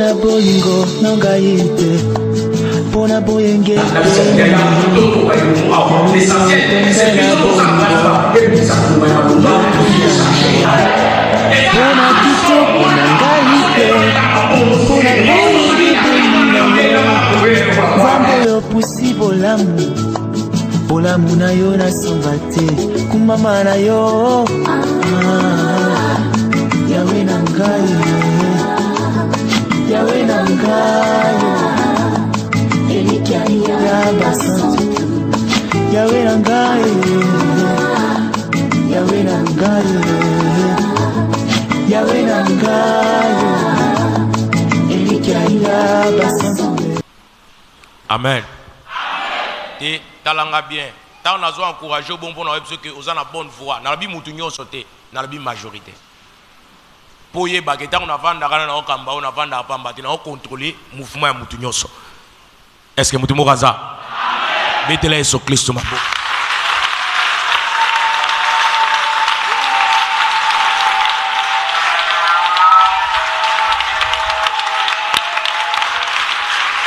Pona bolingo nangaite. Pona boyenge. Pona kitoko nangaite. Pona boyenge. Zambo yo pusi bolamu. Bolamu na yo na sombate. Kumama na yo. Yawe nangai. Yawe nangai. Yawe nangai. Yawe nangai. Yawe nangai. Amen. Et talanga bien. Tant on a encouragé bon bon parce que on a la bonne voix. Na la bi mutu nyonso te, na la bi majorité. Poye bageta on a vanda kana na okamba on a vanda pamba te na contrôler mouvement ya mutu nyonso. Est-ce que mutu mokaza? Amen. Betela Yesu Kristo mabo.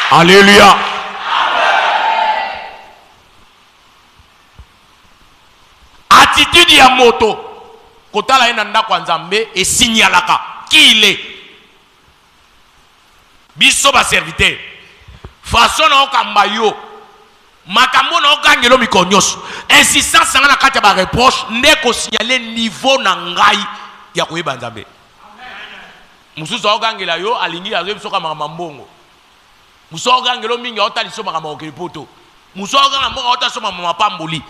Alléluia. Attitude ya moto kotala ena ndako nzambe e signalaka qui il est. Biso ba serviteur. Façon na okamba yo. Makambo na okangelo mikonyos. Insistance na kati ya ba reproche ndeko signaler niveau na ngai ya koyeba nzambe. Mususu okangela yo alingi azo biso kama mambongo. Mususu okangelo mingi otaliso makama okelipoto. Mususu okangela mboka otasoma mama pamboli.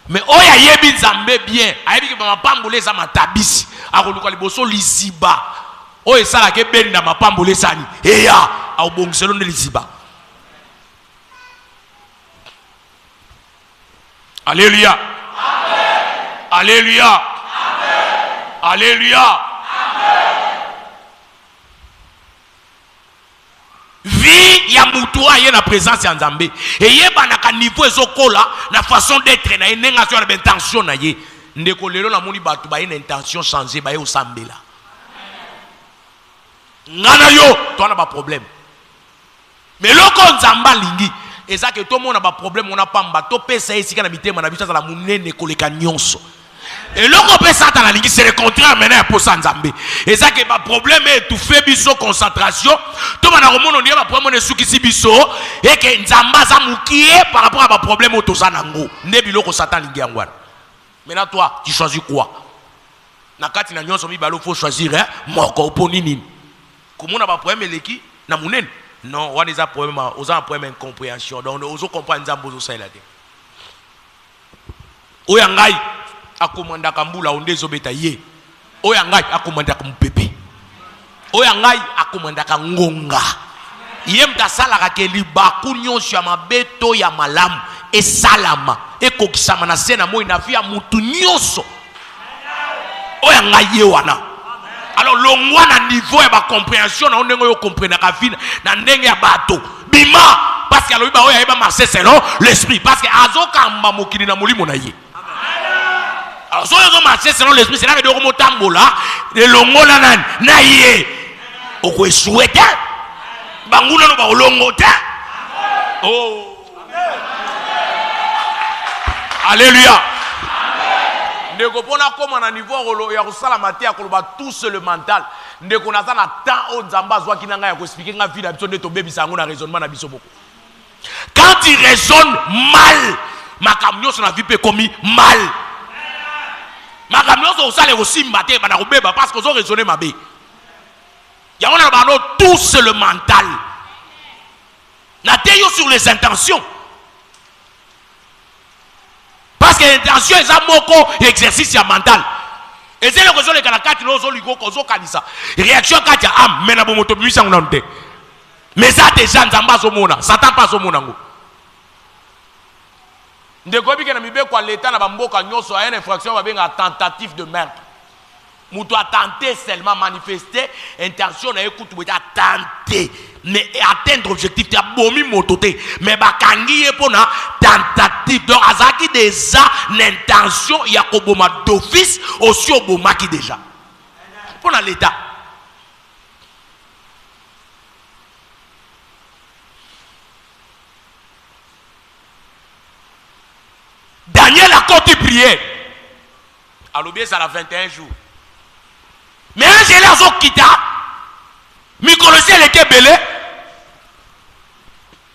Mais oya yebi nzambe bien ayebi ke mapambole za matabisi akoluka liboso liziba oya sala ke benda mapambole sani eya aubongiselo nde liziba. Alléluia. Amen. Alléluia. Amen. Alléluia. Vie ya mutu aye na présence ya nzambe eyeba na ka niveau ezokola na façon d'être na nenga sur la intention na ye ndeko lelo na moni batu ba une intention changer ba ye osambela ngana yo to na ba problème mais loko nzamba lingi eza ke to mona ba problème on a pamba to pesa esika na mitema na biso za la munene koleka nyonso. Et l'autre peut s'attendre à c'est le contraire maintenant pour ça nzambe. Et ça que le problème est tout fait biso concentration. Tout le monde on dit le problème est sous biso et que nzamba za mukie par rapport à le problème au zanango. Ne biloko satan lingi angwana. Maintenant toi tu choisis quoi? Na kati na nyonso mi balo faut choisir hein moko oponi nini. Comment na ba problème eleki na munene? Non, on a un problème, on a un problème d'incompréhension. Donc on comprend nzambo zo ça là. Oyangai akomanda kambula ondezo beta ye oya ngai akomanda kampepe oya ngai akomanda kangonga ye mtasala ka ke libaku nyonso ya mabeto ya malamu esalama ekokisama na sena moi na via mutu nyonso oya ngai ye wana. Alors longwa na niveau ya ba compréhension na ndenge yo comprendre ka vina na ndenge ya bato bima parce que alobi ba oya yeba marcher selon l'esprit parce que azokamba mokili na molimo na ye. Alors, si on marche selon l'esprit, c'est là que nous avons tambola, le longo nanan, naïe, au quoi souhaité, bangouna no ba longo ta. Oh, alléluia. Ndeko pona koma na niveau ya kusala matia koloba tous le mental. Ndeko na na temps au nzamba zwa kinanga ya ko expliquer nga vie na biso ndeto bebisa ngo na raisonnement na biso boko. Quand il raisonne mal, ma camion sur la vie peut commis mal. Ma camion sur le aussi mbaté bana robeba parce que ont raisonné ma bé. Ya on a bano tous le mental. Na teyo sur les intentions. Parce que l'intention est un moko exercice mental. Et c'est le que les kanakati lozo ligo kozo kanisa. Réaction katia am mena bo moto bimisa ngonte. Mais ça déjà nzamba zo mona, Satan pas zo mona ngo. Ndeko bike na mibe kwa l'état na bamboka nyonso a une infraction ba benga tentative de meurtre. Muto a tenté seulement manifester intention na écoute ou a tenté mais atteindre objectif ta bomi mototé mais bakangi e pona tentative donc azaki déjà l'intention ya koboma d'office aussi oboma qui déjà pour l'état prière. Alors bien ça la 21 jours. Mais Angèle a zo kita. Mikolose leke belé.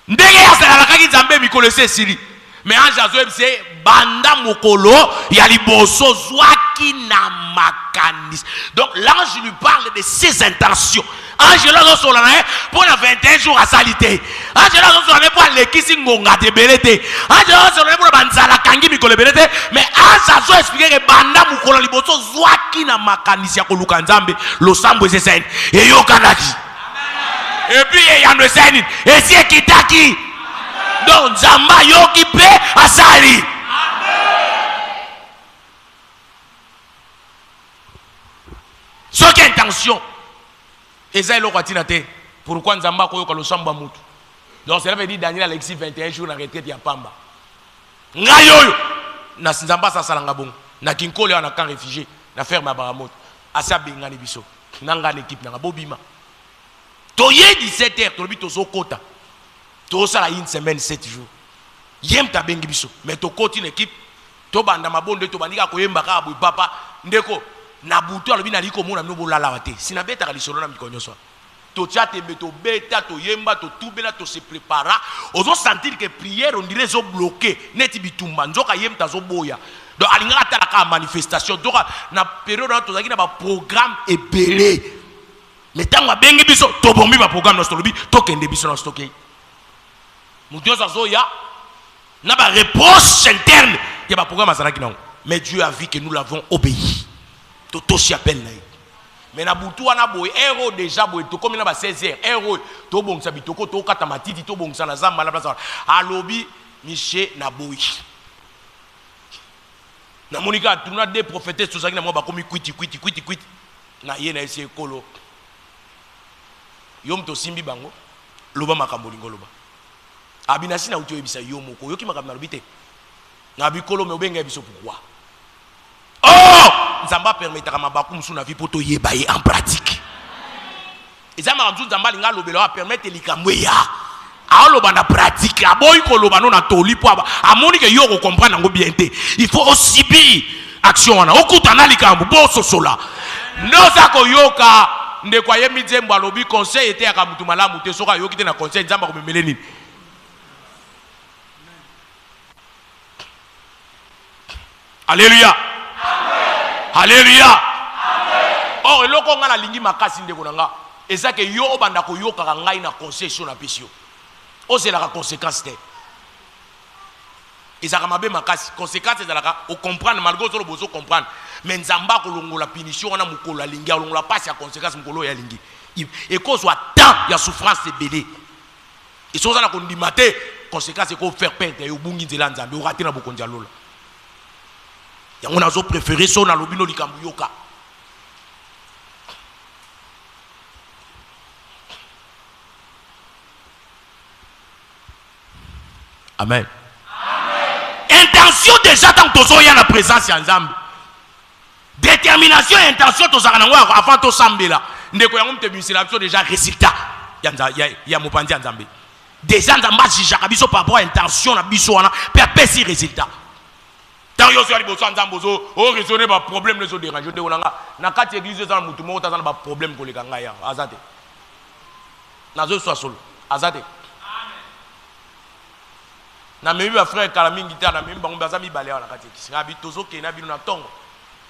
Ndenge ya sala kaki nzambe mikolose sili. Mais Angèle c'est banda mokolo ya liboso zwaki na makanis. Donc l'ange lui parle de ses intentions. Angèle a zo la pour la 21 jours à salité. Angèle a zo la pour lekisi ngonga de belete. Angèle a zo la pour banzala kangi mikolo belete. Mais Angèle a zo expliquer que banda mokolo liboso zwaki na makanis ya koluka nzambe lo sambo eseseni. Et yo kanaki. Et puis il y a une et c'est kitaki. Donc Zamba yoki pe asali. Ce qui est intention. Et ça est le pourquoi Nzamba koyoka lo samba mutu. Donc cela veut dire Daniel Alexis 21 jours na retraite ya pamba. Ngayoyo na Nzamba sa salanga bon. Na kinkole na camp réfugié na ferme ya Baramoto. Asa bengani biso. Nanga l'équipe na bobima. Toye 17h to bito zokota. To sala une semaine 7 jours. Yem ta bengi biso. Mais to koti une équipe. To banda mabonde to bandika koyemba ka boy papa ndeko na butu alobi na liko mona no bolala wate. Sina beta ka lisolo na mikonyo so. To tchate beto beta to yemba to tubela to se prépara. Ozo sentir que prière on dirait zo bloqué. Neti bitumba nzoka yem ta zo boya. Donc alinga ta la manifestation. Donc na période to zaki na ba programme ebelé. Mais tant que bengi biso to bombi ba programme no stolobi to kende biso no stocké. Dieu Zoya n'a pas réponse interne qui va programme à non. Mais Dieu a vu que nous l'avons obéi. Toto s'y appelle. Mais na butu wana boy héros déjà boy to comme na ba 16h héros to bon sa bitoko to kata matiti to bon sa na zamba la place alobi Michel na boy. Na monika tu na des prophétesses tout ça qui na mo ba komi kwiti na ye na ese kolo. Yom to simbi bango loba makambo lingoloba. Abinasi na uto ebisa yo moko yoki makamna lobite na bikolo me obenga biso pourquoi Nzamba permettra mabaku musu na vie poto yeba ye en pratique ezama nzu Nzamba linga lobelo a permettre likamwe ya a loba na pratique aboyi ko loba no na toli po amoni ke yo ko comprendre ngo bien te il faut aussi bi action wana okutana likambo bo sosola noza ko yoka ndekwa ye midzembo alobi conseil était ya kamutu malamu te soka yoki te na conseil Nzamba ko memele nini. Alléluia. Amen. Alléluia. Amen. Or eloko nga na lingi makasi ndeko nanga eza ke yo obanda ko yoka ngai na concession na pesio. Ozela ka conséquence te. Ezaka mabe makasi conséquence ezalaka o comprendre malgré zo bozo comprendre mais Nzamba ko longola punition na mukolo lingi longola passe ya conséquence mukolo ya lingi. Et cause soit tant ya souffrance ebelé. Et so za na ko ndimate conséquence ko faire perdre yo bungi nzela Nzambe o rater na bokonja lola. On a préféré son à l'obino likambuyoka. Amen. Amen. Intention déjà tant que tu as la présence en Nzambe. Détermination et intention tu as avant de s'embêler. Ndeko ya ngomte bisilapso déjà résultat. Ya mopandi Nzambe. Déjà Nzamba jijaka biso par rapport à intention na biso wana per si résultat. Tant yo so ali boso Nzambozo o raisonner ba problème les autres dérange de olanga na kati église za mutu mo tazana ba problème ko lekanga ya azate nazo so solo azate amen na mebi ba frère kala mingi ta na mebi bango baza mi balé na kati na bi tozo ke na bi na tongo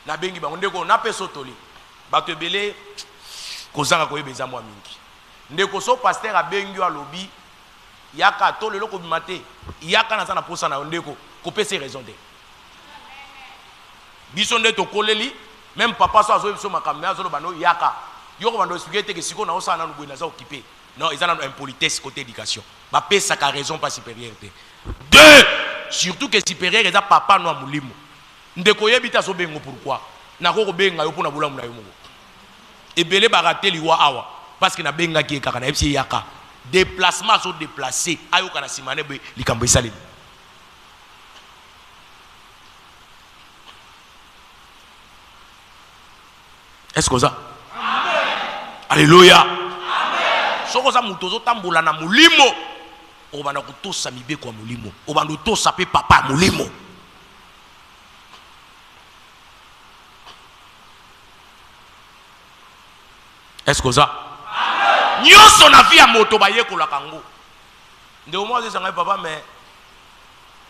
na bengi bango ndeko na peso toli ba to belé ko zanga ko yebeza mwa mingi ndeko so pasteur a bengi alobi yaka to lelo ko bimate yaka na sana posa na ndeko ko pese raison de bisonde to koleli même papa so azo biso makamna azo bano yaka yoko bando expliquer que siko na osana no bwina za occupé non ils ont impolitesse côté éducation ba pesa ka raison pas supériorité deux surtout que supérieur eza papa no mulimo ndeko yebita so bengo pourquoi na ko benga yo pona bulamu na yo moko ebele barateli wa awa parce que na benga ki kaka na epsi yaka déplacement so déplacer ayo kana simane be likambo esali. Est-ce que ça? Amen. Alléluia. Amen. So ko za mutozo tambola na mulimo obanda kutosa mibe kwa mulimo obanda tosa pe papa mulimo Est-ce que ça? Nyonso na vie ya moto ba yekola kango. Nde au moins ça papa mais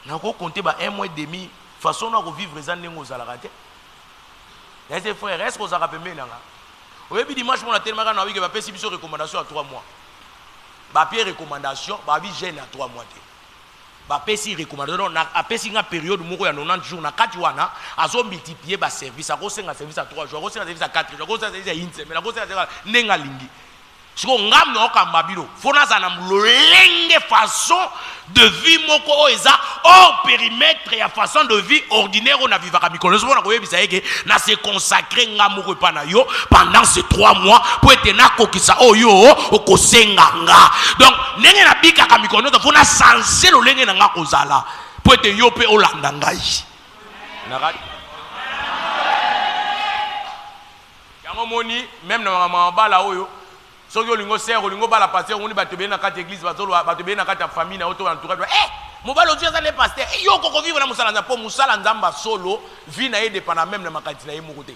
na ko compter ba 1 mois et demi façon na ko vivre ça nengo za la raté. Les frères, est-ce que ça rappelle nanga? Oye bi dimanche mon tellement na wi que ba pesi biso recommandation à 3 mois. Ba pied recommandation, ba vi jeune à 3 mois. Ba pesi recommandation na apesi nga période moko ya 90 jours na 4 wana azo multiplier ba service a ko senga service à 3 jours, ko senga service à 4 jours, ko senga service à une semaine, ko senga nenga lingi. Siko ngam no kambabilo fona za na mlolenge façon de vie moko eza hors périmètre ya façon de vie ordinaire on a vivaka mikolo so na koyebisa yeke na se consacrer ngamoko pa na yo pendant ces 3 mois pour être na kokisa oyo okosenga nga donc ndenge na bika ka mikolo to fona senser lo lenge na nga kozala pour être yo pe olanda ngai na radi yango moni même na mabala oyo soki olingo sert olingo bala pasteur oni bato be na kati église bato be na kati famille na auto entourage mobalo Dieu ça n'est pasteur yo koko vivre na musala nzambe po musala nzamba solo vie na ye dépend même na makati na ye moko te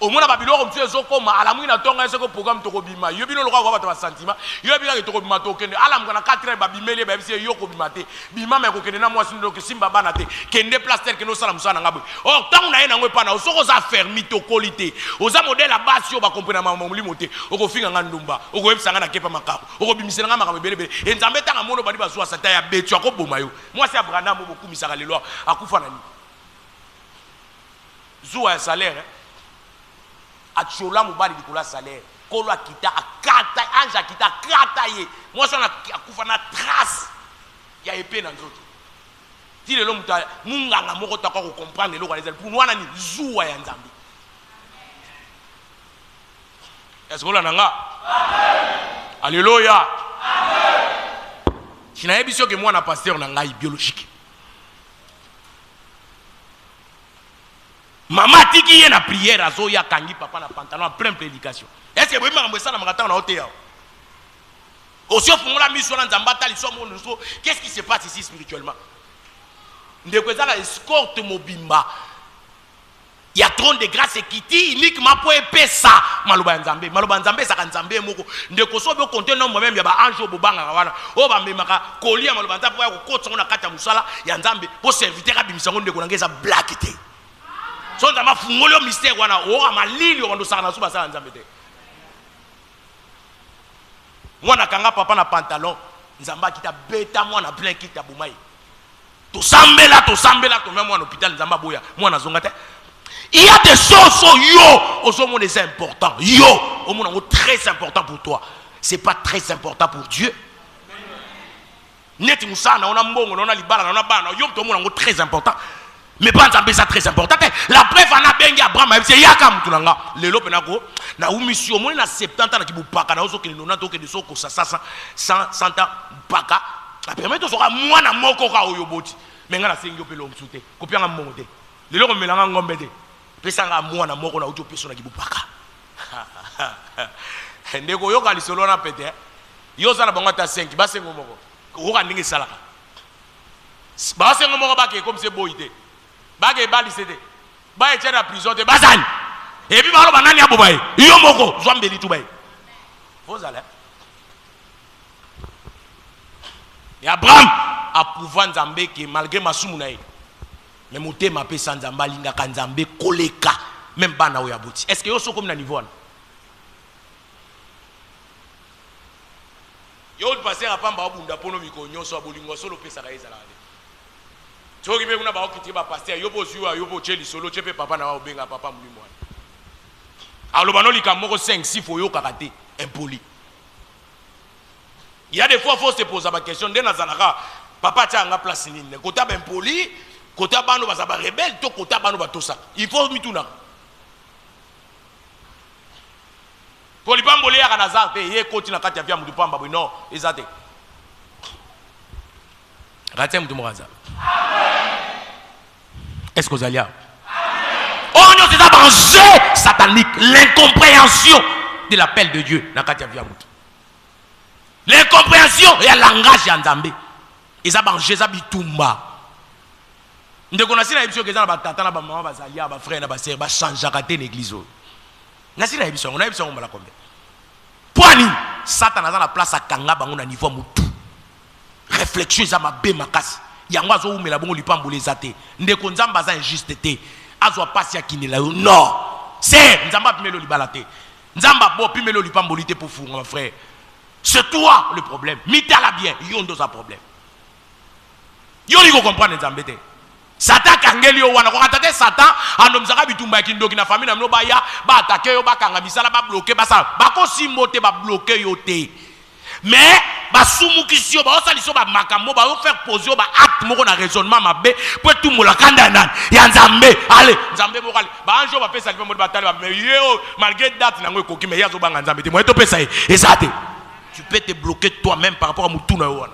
au moins na biloko mtu ezokoma ala mwina tonga eseko programme to kobima yo bino lokwa bato ba sentiment yo bino ke to kobima to kende ala mwana 4 heures ba bimeli ba bisi yo kobima te bima me ko kende na mwasi ndo ke simba bana te kende place tel que no sala musala ngabwe oh tant na ye na ngwe pana osoko za fermi to qualité oza modèle la base yo ba comprendre mama mulimo te oko finga ngandumba oko ebisanga na kepa makako oko bimisela nga makambe belebele enzambe tanga mono badi bazwa sata ya betu akoboma yo mwasi abranda mo bokumisaka lelo akufa nani zuwa ya salaire achola mobali dikola salaire kolo akita akata anja akita kata ye moi so na akufa na trace ya épée na nzoto ti lelo muta munganga moko ta ko comprendre lelo kwa pour wana ni zuwa ya nzambe est-ce que la nanga amen alléluia amen kina biso ke mwana pasteur na ngai biologique Maman tiki yé na prière azo ya kangi papa na pantalon en pleine prédication. Est-ce que vous m'avez ça na magata na hôtel? Aussi au fond la mission na nzambata li so mo nuso. Qu'est-ce qui se passe ici spirituellement? Ndeko za la escorte mobimba. Il y a trop de grâce qui dit uniquement pour epesa maloba nzambe. Maloba nzambe sa nzambe moko. Ndeko so be compter nombre même ya ba ange bobanga wana. O ba memaka kolia maloba nzambe pour ko kotsa na kata musala ya nzambe pour serviteur ka bimisango ndeko na ngeza black te. So nzamba fungolo mystère wana o amalili wando sana suba sana nzambe te mwana kanga papa na pantalon nzamba kita beta mwana plein kita bumai to sambela to même mwana hôpital nzamba boya mwana zonga te il y a des choses yo ozo mon c'est important yo au monde très important pour toi c'est pas très important pour Dieu neti musana ona mbongo ona libala ona bana yo to mona très important. Mais pas nzambe ça très important. La preuve ana bengi Abraham c'est yaka mutu nanga. Lelo penako na umission moni na 70 ans na kibupaka na ozo ke nona to ke de soko sa 100 ans paka. La permet to soka mwana moko ka oyoboti. Menga na sengi opelo msute. Kopianga mbongo te. Lelo ko melanga ngombe te. Pesa nga mwana moko na ujo peso na kibupaka. Ndeko yoka lisolo na pete. Yo za na bango ta 5 ba sengo moko. Ko ka ndingi salaka. Ba sengo moko ba ke comme c'est boité. Bagay bali cédé ba etienne à prison te bazani et puis balo banani abobaye yo moko zwambeli tu baye vous allez et Abraham a pouvoir nzambe que malgré masumu na ye mais motema pe sans nzamba linga ka nzambe koleka même bana oya boti est-ce que yo so comme na niveau wana yo le passer apamba obunda pono mikonyo so abolingo solo pesa ka ezala tu qui peut ba okiti ba pasteur yo bozuwa yo bo cheli solo chepe papa na wa obenga papa mulimo alors bano lika moko 5 6 fo yo kakate impoli il y a des fois faut se poser la question de nazalaka papa tia nga place nini kota ba impoli kota bano ba ba rebelle to kota bano ba tosa il faut mituna pour li pambole ya kana zarte ye koti na kati ya vya mutu pamba non ezate raté mutu moraza. Est-ce que vous allez? On est dans un jeu satanique, l'incompréhension de l'appel de Dieu. L'incompréhension et le langage d'Anzambe. Ils ont mangé ça bitumba. Nous connaissons la émission que les gens ont maman, frère, sœur, changer l'église. Nasi na ebiso, on a ebiso on la combien. Poani, Satan a la place à Kanga bango na niveau mutu. Réflexion za mabe makasi. Yango azo umela bongo lipambo les athées. Ndeko nzamba za injusteté. Azo pasi ya kinela. Non. C'est nzamba pimelo libalate. Nzamba bo pimelo lipambo lité pour fou mon frère. C'est toi le problème. Mitala bien, yondo sa problème. Yo liko comprendre nzambete. Satan kangeli yo wana ko attaquer Satan anomzaka bitumba kindoki na famille na mno ba ya ba attaquer yo ba kanga bisala ba bloquer ba ça ba ko simbote ba bloquer yo te. Mais ba sumukisio ba osaliso ba makambo ba faire poser ba acte moko na raisonnement mabe pour tout mola kanda nan ya nzambe allez nzambe moko allez ba anjo ba pesa lipe mo ba tali ba mais yo malgré date na ngo koki mais ya zo ba nzambe te mo to pesa ezate. Tu peux te bloquer toi-même par rapport à mutuna yo wana.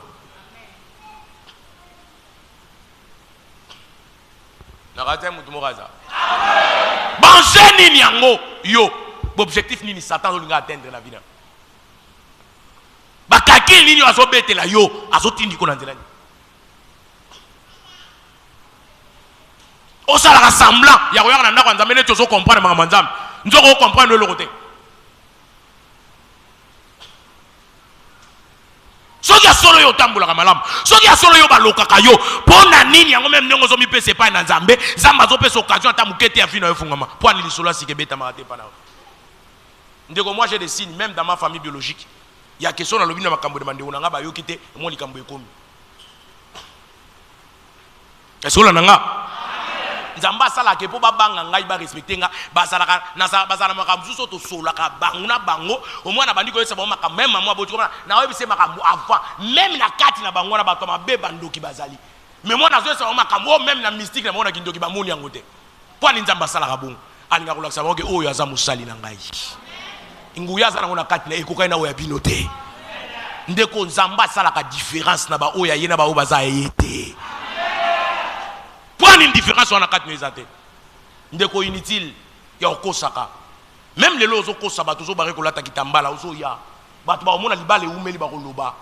Banze nini yango yo objectif nini Satan olinga atteindre la vie na bakaki nini azobetela yo azotindi ko na nzela ni osala semblant ya koyaka na ndako nzambe neti ozo comprendre makambo nzambe nzoko comprendre le côté soki ya solo yo tambola malamu soki ya solo yo balokaka yo pona nini yango même ndongo zo mi pese pa na nzambe nzamba zo pese occasion ta mukete ya fina yo fungama po ani lisolo sike beta marate pa na ndeko moi j'ai des signes même dans ma famille biologique il y a question na lobi na makambo de mandeko na nga ba yo kite mo likambo ekomi esola na nga nzamba sala ke po babanga ngai ba respecter nga basala na basala makambo suso to sola ka banguna bango au moins na bandiko yesa ba makambo même maman boti koma na oyebise makambo avant même na kati na bango na bato mabe bandoki bazali mais moi na zo yesa ba makambo même na mystique na mona kindoki ba moni yango te po ni nzamba sala ka bongo alinga kolakisa bango ke oyo aza musali na ngai nguya za na kati na ekokai na oya binote ndeko nzamba sala ka différence na ba oya yena ba obaza yete. Point une différence on a quatre nezate. Ndeko inutile ya okosaka. Même les lozo kosaba tozo bare ko lata kitambala ozo ya. Batu ba omona libale umeli ba koloba.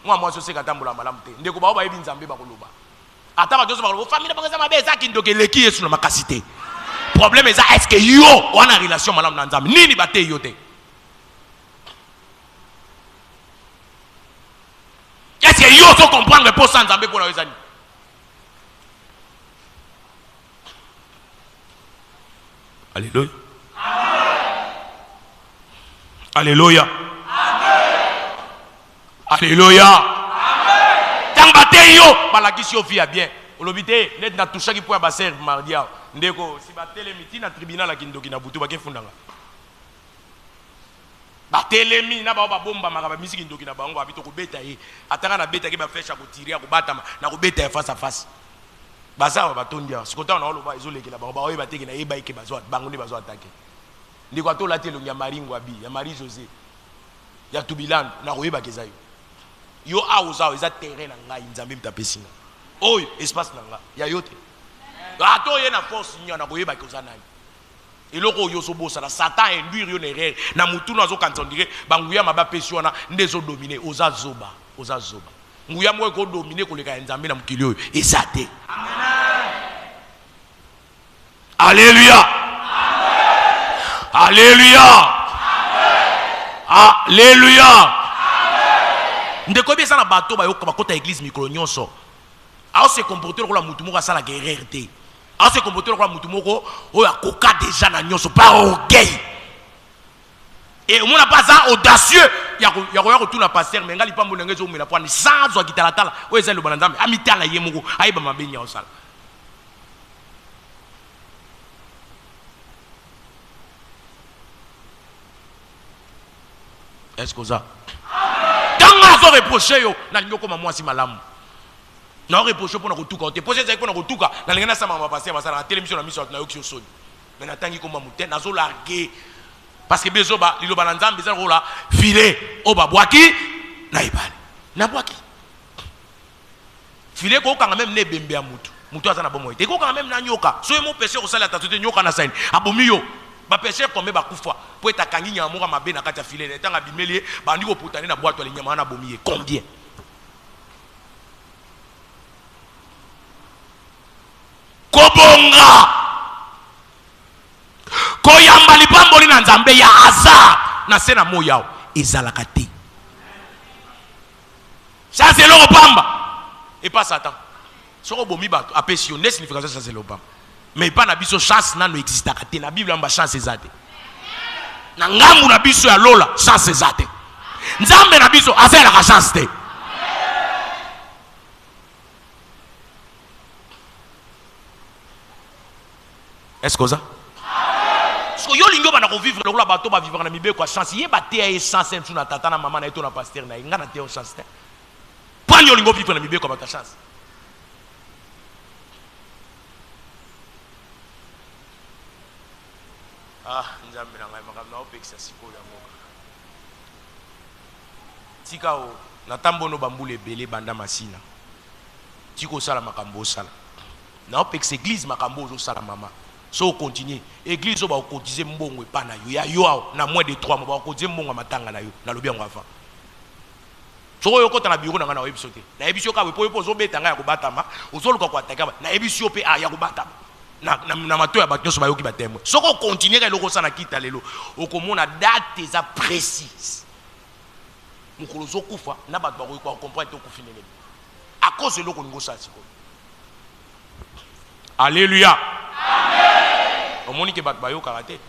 Moi je sais katambola malamu te. Ndeko ba oba yebi nzambe ba koloba. Ata ba tozo ba koloba famille ba ngeza mabe za kindoke leki yesu na makasite. Problème est que yo on a relation malamu na nzambe. Nini ba te yo te. Est-ce que yo so comprendre pour ça nzambe pour na wezani? Alléluia. Alléluia. Alléluia. Tambate yo balakisi yo via bien. Olobite net na toucha ki point baser mardia. Ndeko si batele miti na tribunal la kindoki na butu bake fundanga. Batele mi na ba bomba makaba misiki kindoki na bango abito ko beta ye. Atanga na beta ke ba fesha ko tirer ko batama na ko beta face à face. Baza batondia sikota na oloba ezolekela ba oye bateki na yeba ike bazwa bango ne bazwa attaquer ndiko atola te longi ya maringo abi ya Marie José ya Tubiland na koyeba kezayo yo auza eza terrain na ngai nzambe mtapesinga oyo espace na nga ya yote ato ye na force nya na koyeba ke ozana eloko yo so bosa na Satan induire yo erreur na mutuna azo kantondire banguya maba pesi wana ndezo dominer oza zoba nguya mwe ko dominer koleka nzambe na mukili oyo ezate. Alléluia. Amen. Alléluia. Amen. Alléluia. Ndeko bien ça na bateau ba yo ko bakota église mikolo nyonso. A se comporter ko la mutu moko sala guerre te. A se comporter ko la mutu moko o akoka déjà na nyonso par orgueil. Et on n'a pas ça audacieux. Ya ko tuna pasteur mais ngali pambo ngeze o mela pwani sans okitala tala. O ezali lo banzambe amitala ye moko ayiba mabenya o sala. Est-ce que ça? Quand on a reproché, on a dit que moi si malamu. On a reproché pour nous tout côté. Posez ça pour nous tout cas. Dans les gens ça m'a passé, ça la télévision, la mission, na yoki osoni. Mais n'attendez comme mouté, nazo largué. Parce que bezoba, lilo bananzam, bezoba rola filet, oba boaki, na ibali, na boaki. Filet ko quand même ne bembe à mutu. Mutu azana bomo. Te ko quand même na nyoka. So mo péché au sala tatuté nyoka na saini. Abomiyo. Ba péché comme ba kufa. Pour être kangi nyamoka mabe na kati filet. Etanga bimeli bandi ko putani na boîte le nyama na bomiye. Combien? Kobonga. Koya likambo lipamboli na nzambe ya hasard na se na moyao ezalaka te. Ça c'est le pamba et pas Satan. Soko bomi bato apesi yo ne signification ça c'est le pamba. Mais pas na biso chance na no existe te na Bible amba chance ezate. Na ngambu na biso ya lola chance ezate. Nzambe na biso azela ka chance te. Est-ce que ça? Parce que yo lingo bana ko vivre lokola bato ba vivre na mibeko a chance ye ba te ya chance en na tata na mama na eto na pasteur na ngana te chance te. Pas yo lingo vivre na mibeko ba ta chance. Ah, nzambe na ngai makamna opekisa siko ya moka. Tika o na tambono bambule belé banda masina. Tiko sala makambo sala. Na opekisa église makambo zo sala mama. So continue église o ba kotiser mbongo epa na yo ya yo na moins de 3 mois ba kotiser mbongo matanga na yo na lobi yango afa. So yo kota na biro na ngana webiso te. Na ebiso ka we po zo betanga ya kobatama, ozoluka ko ataka na ebiso pe ya kobatama. Na mato ya bato so ba yoki batemwe. So ko continue ka loko sana kita lelo. Okomona date za précise. Mukolo zo kufa na bato ba ko comprendre to kufinele. À cause de loko ngo sa siko. Alléluia. Amen. Omoni ke bat bayo karate.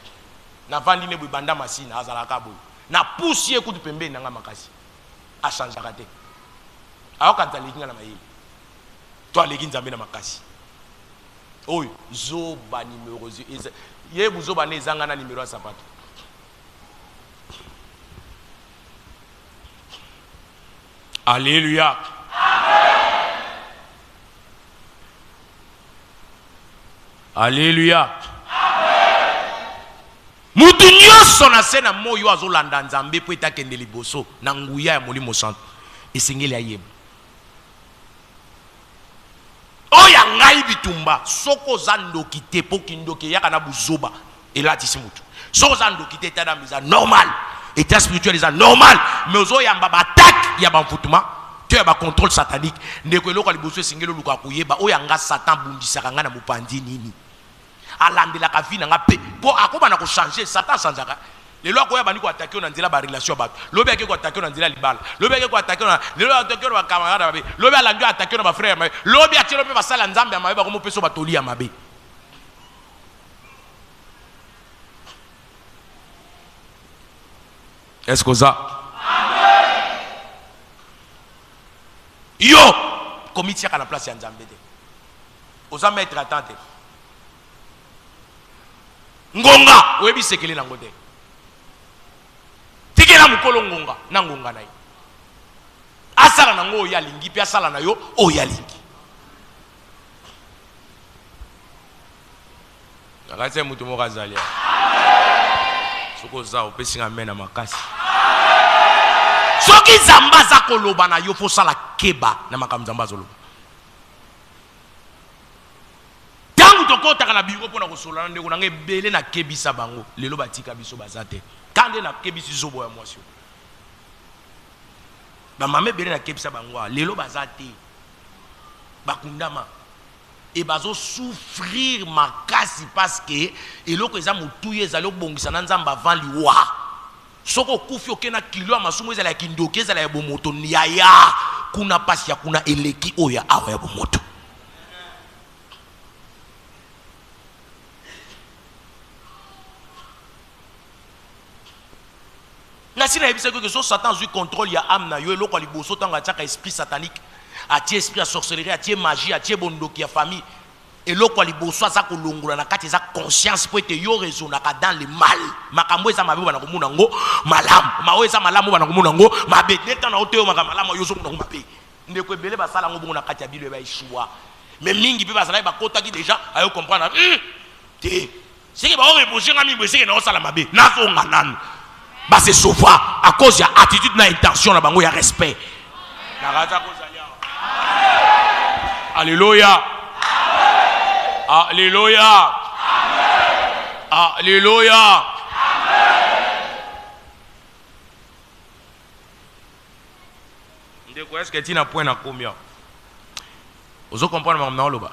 Na vandi ne banda masina azalaka boy. Na poussier ku pembe nanga makasi. A changer karate. Ayo kanta lekinga na mayeli. To aleki nzambe na makasi. Oy, zoba numéro ye buzoba ne zanga na numéro ya sapato. Alléluia. Alléluia. Mutu nyonso na se na moyo azolanda nzambe po etakende liboso na nguya ya molimo santo esengeli ayeba. Oya ngai bitumba soko zandoki te po kindoki yaka na buzoba elatisi mutu. Soko zandoki te tada miza normal. État spirituel est normal. Mais ozo yamba ba attaque ya ba mfutuma. Tu as ba contrôle satanique. Ndeko eloko liboso esengeli luka kuyeba oya nga Satan bundisaka nga na mupandi nini. Alandela ka vie nga pe po akoba na ko changer Satan sanzaka lelo akoya bani ko attaquer na nzela ba relation ba lobi ake ko attaquer na nzela libala lobi ake ko attaquer na lelo attaquer ba camarade ba lobi alangi attaquer na ba frère ma lobi atiro pe ba sala nzambe ya mabe ba ko mo peso ba toli ya mabe. Est-ce que ça? Amen. Yo comité à la place ya nzambe te oza mettre attente ngonga oyebi sekele na ngote tikela mukolo ngonga na ngonga na ye asala na ngo ya lingi pe asala na yo o ya lingi nakatse mutu moko azalia soko za opesi nga mena makasi soki nzamba za koloba na yo fo sala keba na makambo nzamba azoloba tokota kana biro pona kosolana ndeko na ngebele na kebisa bango lelo batika biso bazate kande na kebisi zobo ya mwasio ba mame bele na kebisa bango lelo bazate bakundama et bazo souffrir makasi parce que eloko eza mutuye ezali obongisa na nzamba avant liwa soko kufi okena kilo ya masumu ezali ya kindoki ezali ya bomoto ya kuna pasi ya kuna eleki oya awa ya bomoto. Nasina ebisa que so Satan joue contrôle ya âme na yo eloko liboso tanga tiaka esprit satanique atie esprit ya sorcellerie atie magie atie bondoki ya famille eloko liboso asa kolongola na kati eza conscience po ete yo raisonnaka dans le mal makambo eza mabe bana komuna ngo malamu mawo eza malamu bana komuna ngo mabe neta na oteo malamu yo zo komuna ngo mabe ndeko ebele basala ngo bongo na kati ya bilo ba ishua mais mingi pe basala ba kotaki déjà ayo comprendre te c'est que ba o reposer ngami bwese ke na osala mabe na so nganana bah c'est souvent à cause de l'attitude, de l'intention, là, il y a respect. Alléluia. Alléluia. Alléluia. Est-ce que tu as un point à combien? Vous comprenez maintenant le bas?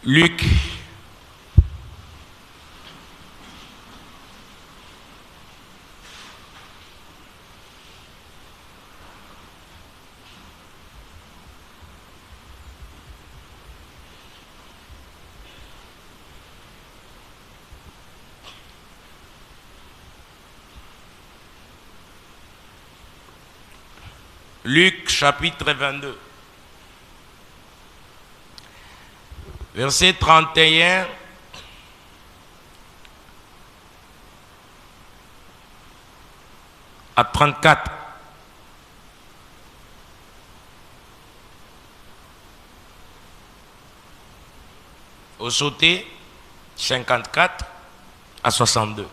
Luc Luc chapitre 22, verset 31 à 34. Au sauté, 54 à 62.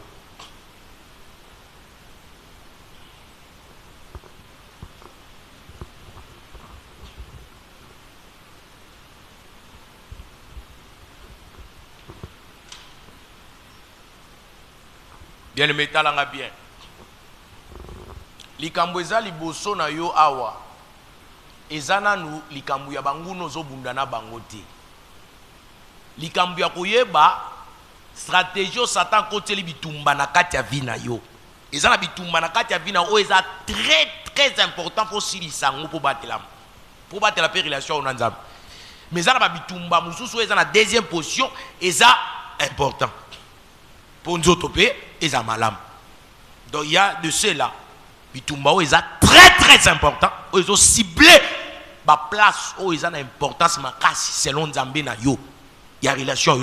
Bien le métal en a bien. Likambo eza liboso na yo awa. Ezana nu likambo ya bangu nozo bundana bangote. Likambo ya koyeba stratégie Satan koteli bitumba na kati ya vina yo. Ezana bitumba na kati ya vina o eza très important pour silisa ngo pour batela. Pour batela pe relation on nzambe. Mais ezana ba bitumba mususu eza na deuxième position eza important. Pour nous autres, ils ont malam. Donc il y a de cela. Bitumba, ils ont très important. Ils ont ciblé la place où ils ont importance selon Nzambe na yo. Il y a relation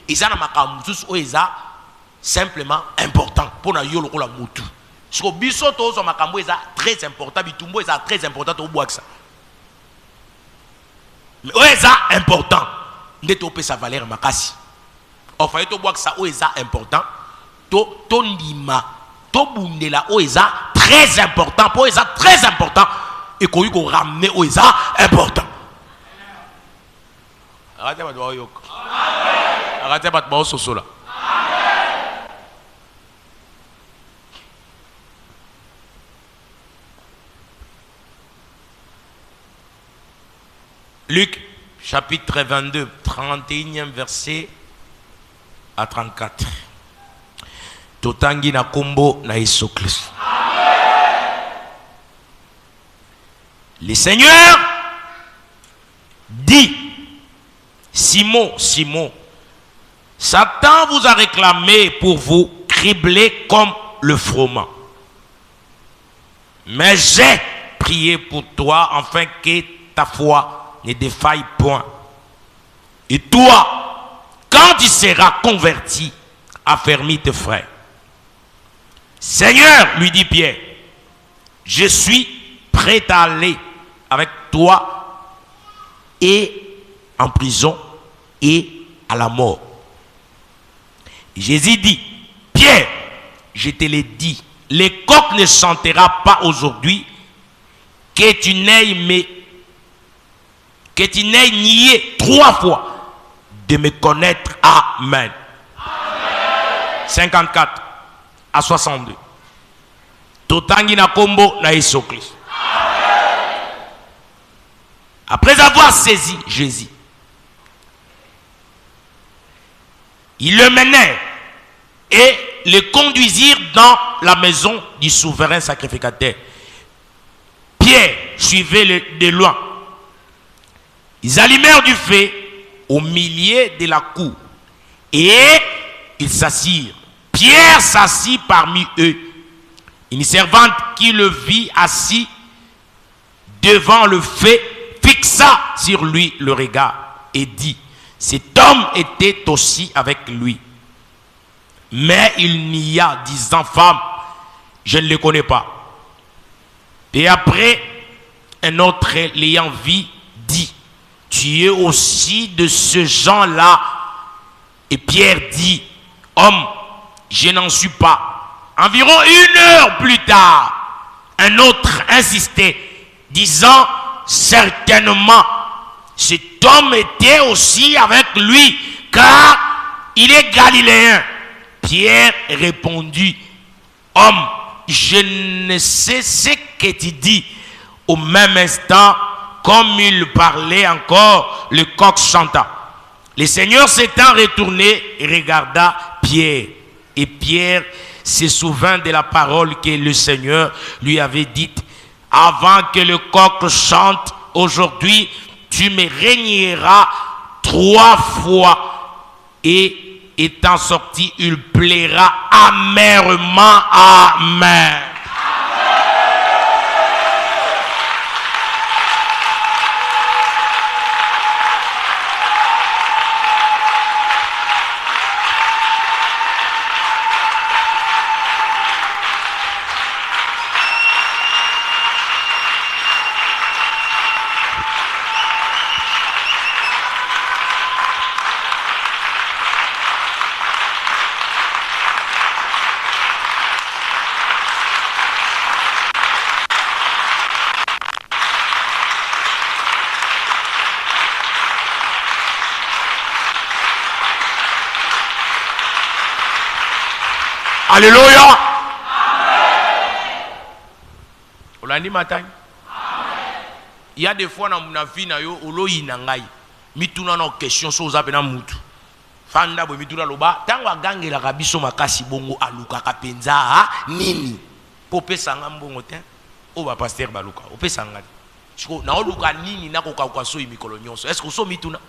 ils ont makamousus où ils ont simplement important pour na yo lokola mutu. Ce que biso to so makambo ils ont très important. Bitumba ils ont très important au bois ça. Mais ils ont important. Ndeto pe sa valeur makasi. Enfin, to bois que ça est important. To ndima, to bundela est très important. Pour ça très important. Et qu'on y ramener est important. Arrêtez pas de voir yok. Arrêtez pas de voir ce là. Luc chapitre 22, 31e verset à 34. Totangi na kombo na Yesu Christ. Le Seigneur dit: Simon, Simon, Satan vous a réclamé pour vous cribler comme le froment. Mais j'ai prié pour toi afin que ta foi ne défaille point. Et toi, quand tu seras converti, affermis tes frères. Seigneur, lui dit Pierre, je suis prêt à aller avec toi et en prison et à la mort. Jésus dit: Pierre, je te l'ai dit, le coq ne chantera pas aujourd'hui que tu n'aies nié 3 fois de me connaître. Amen. 54 à 62. Totangi na kombo na Yesu Christ. Après avoir saisi Jésus, ils le menèrent et le conduisirent dans la maison du souverain sacrificateur. Pierre suivait de loin. Ils allumèrent du feu au milieu de la cour et ils s'assirent. Pierre s'assit parmi eux. Une servante qui le vit assis devant le feu fixa sur lui le regard et dit: cet homme était aussi avec lui. Mais il n'y a, disant: femme, je ne le connais pas. Et après, un autre l'ayant vu dit: tu es aussi de ce genre-là. Et Pierre dit: homme, je n'en suis pas. Environ 1 heure plus tard, un autre insistait, disant: certainement, cet homme était aussi avec lui, car il est galiléen. Pierre répondit: homme, je ne sais ce que tu dis. Au même instant, comme il parlait encore, le coq chanta. Le Seigneur s'étant retourné, regarda Pierre. Et Pierre se souvint de la parole que le Seigneur lui avait dite. Avant que le coq chante, aujourd'hui, tu me régneras 3 fois. Et étant sorti, il plaira amèrement. Amen. Alléluia. Olandi matani. Il y a des fois dans ma vie na yo oloyi na ngai. Mituna na question so za pena mutu. Fanda bo mituna loba tango agangela kabiso makasi bongo aluka kapenza nini. Popesa ngambongo te. O ba pasteur baluka. Opesa ngani. Chiko na oluka nini na koka kwa so imikolo nyonso. Est-ce que so mituna?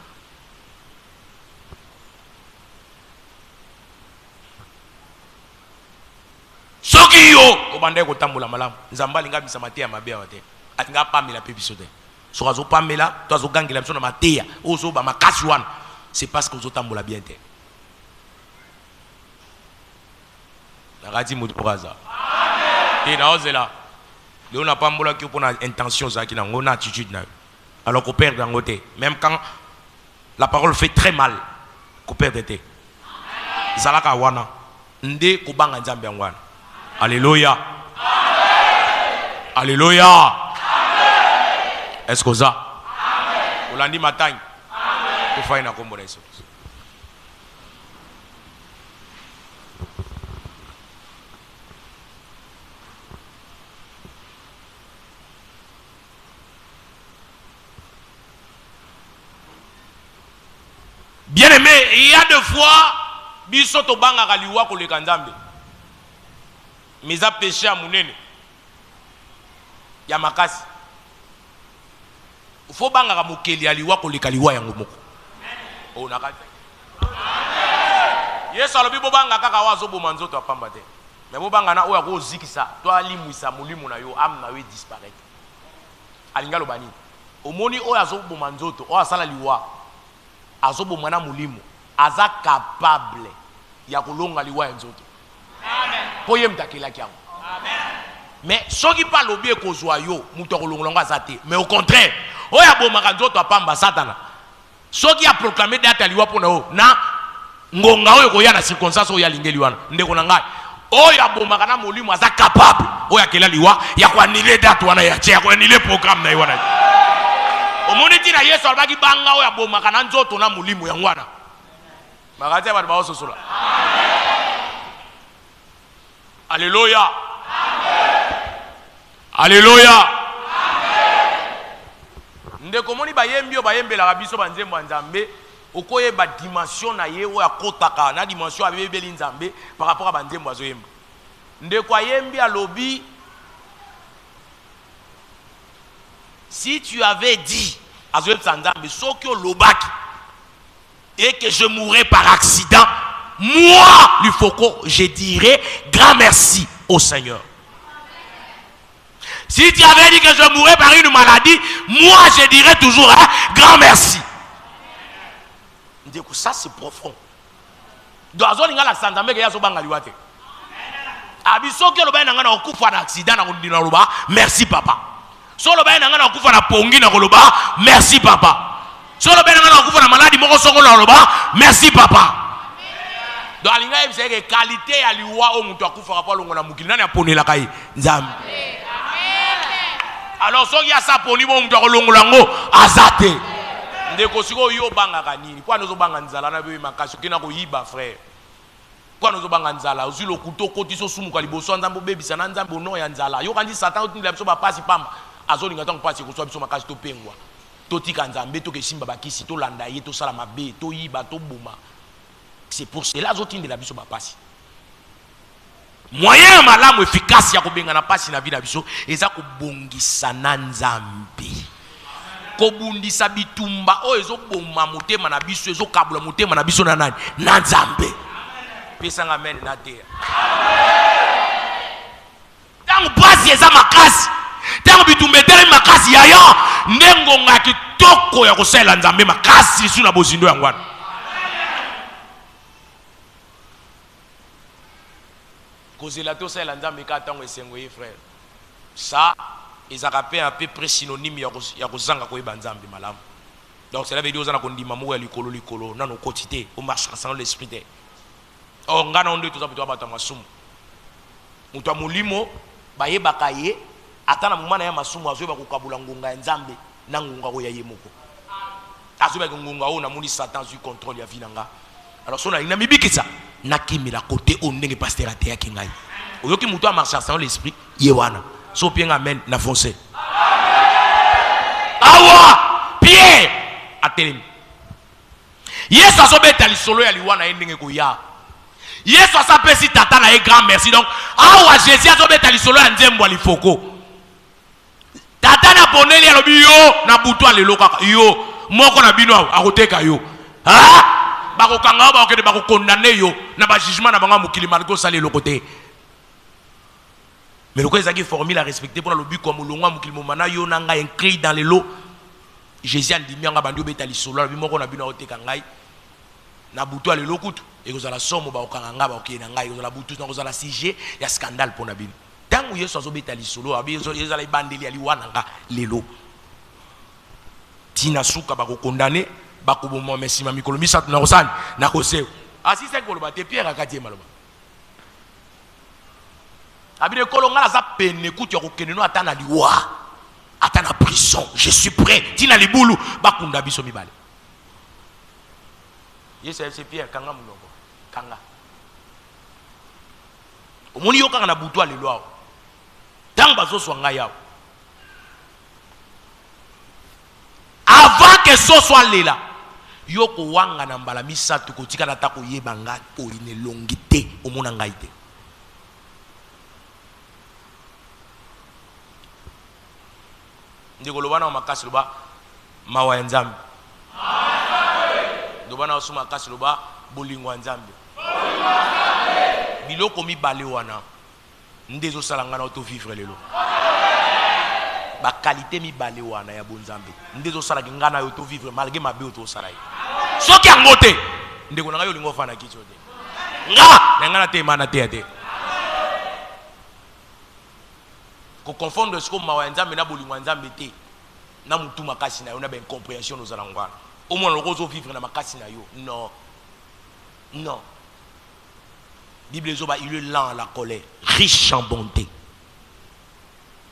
Soki yo obande ko tambola malamu nzamba linga bisa matea mabea wate atinga pamela pe biso te so azo pamela to azo gangela biso na matea ozo ba makasi wana c'est parce que ozo tambola bien te nakati mutu pokaza amen et na ozela le on a pambola ki pona intention za ki na ngona attitude na alors qu'on perd dans côté même quand la parole fait très mal qu'on perd te zalaka wana nde ko banga nzambe ngwana. Alléluia. Alléluia. Est-ce que ça? Olandi matani. Tu fais une combinaison. Bien aimé, il y a deux fois, bisoto banga kaliwa ko le kanzambe. Mais à péché à mounene ya makasi faut banga mokeli aliwa ko lekaliwa yango moko o nakati Yesu alobi bo banga kaka wazo bo manzoto apamba te mais bo banga na oya ko zikisa to alimwisa mulimu na yo am na we disparaître alinga lo bani omoni oya zo bo manzoto o asala liwa azo bo mwana mulimu aza capable ya kolonga liwa nzoto. Amen. Poye mtakela kiango. Amen. Mais soki pa lobi ekozwa yo muto kolongolonga zate mais au contraire oya bomaka nzoto apamba satana soki a proclamer date aliwa pona o na ngonga oyo koya na circonstance oyo alingeli wana ndeko na ngai oya bomaka na molimo aza capable oya kela liwa ya ko annuler date wana ya tia ko annuler programme na wana omoni tina Yesu albaki banga oya bomaka na nzoto na molimo yango wana makati ba ba ososola. Alléluia. Amen. Alléluia. Ndeko moni bayembi o bayembela biso banzembo nzambe okoye ba dimension na ye o akotaka na dimension abebeli nzambe par rapport à banzembo azoyemba. Ndeko ayembi alobi si tu avais dit azoyemba nzambe soki o lobaki et que je mourrais par accident, moi, Lufoko, je dirais grand merci au Seigneur. Si tu avais dit que je mourrais par une maladie, moi, je dirais toujours grand merci. Ça, c'est profond. Donc, merci papa. Solo ba na ngana okufa na pongi na koloba merci papa. Solo ba na ngana okufa na maladie moko songo na koloba merci papa. Donc alinga yebisa ke qualité ya liwa o mutu akufa pa longo na mukili nani aponela kai nzambe. Alors soki ya saponi bo mutu akolongola ngo azate. Ndeko siko yo banga kanini kwa nozo banga nzala na be makasi kina ko yiba frère. Kwa nozo banga nzala ozi lo kuto kotiso sumuka liboso nzambo bebisa na nzambo no ya nzala. Yo kandi satan otindela biso ba pasi pamba. Azolinga tango pasi ko so biso makasi to pengwa. totika nzambe to kesimba bakisi to landa ye to sala mabe to yiba to boma. C'est pour cela zoti de la biso ba pasi. Moyen malamu efficace ya kobenga na pasi na vie na biso eza ko bongisa na nzambe. Ko bundisa bitumba o ezo boma motema na biso ezo kabula motema na biso na nani na nzambe. Pesa amen na terre. Tango pasi eza makasi. Tango bitumba tele makasi yaya ndengonga kitoko ya kosela nzambe makasi suna bozindo ya ngwana. Kozela to sala nzambe ka tango esengo ye frère. Ça ils appellent à peu près synonyme ya kozanga ko nzambe malamu. Donc cela veut dire ozana kondima mo ya likolo na no quotidien au marche sans l'esprit de. Oh ngana onde to zabuto abata masumu. Mutu amulimo bayebaka ye atana mumana ya masumu azoba kokabula ngonga ya nzambe na ngonga ko ya yemoko. Azoba ngonga o na muni Satan sur contrôle ya vinanga. Alors sona ina mibikisa na kimila côté on ndenge pasteur ate ya kingai. Oyoki mutu a marcher sans l'esprit yewana. So bien amen na foncé. Awa Pierre atelemi. Yesu azobeta lisolo ya liwana ndenge ko ya. Yesu asapesi tata na grand merci. Donc awa Jésus azobeta lisolo ya nzembo alifoko. Tata na poneli alobi yo na butu alelo kaka yo moko na bino akoteka yo. Ha? Bako kanga ba okede bako condamner yo na ba jugement na banga mukili malgo sale le côté. Mais le quoi ezaki formule à respecter pour le but comme longwa mukili momana yo nanga inscrit dans les lots. Jésus a dit mianga bandio betali solo la bimoko na bino oteka ngai na butu alelo kutu et que la somme ba okanga ba okena ngai ko la butu na ko la sujet ya scandale pour na bino. Tango Yesu azobetali solo abi ezala ibandeli ali wananga lelo. Tina suka ba ko condamner bako bomo mesima mikolo misatu na kosani na koseo asise koloba te Pierre akati maloba abide kolonga la za pene kutu ya kokeneno atana liwa atana prison je suis prêt tina libulu bakunda biso mibale yesa c'est Pierre kanga munoko kanga omoni yo kanga na butu alelo tang bazo swanga yao avant que ce soit là yoko wanga na mbala misatu kotika na tako yebanga oline longité omona ngai te ndiko lobana makasi loba mawa nzambe lobana osuma makasi loba bolingo nzambe biloko mibale wana ndezo salanga na auto vivre lelo ba qualité mibale wana ya bonzambe ndezo sala ngana yo to vivre malgré mabe to sala yi soki angote ndeko na yo lingo fana kicho te nga ngana te mana te te ko confondre ce ko mawa nzambe na bolingo nzambe te na mutu makasi na yo na ben compréhension nos alangwana au moins lokozo vivre na makasi na yo non non Bible zoba il est lent à la colère riche en bonté.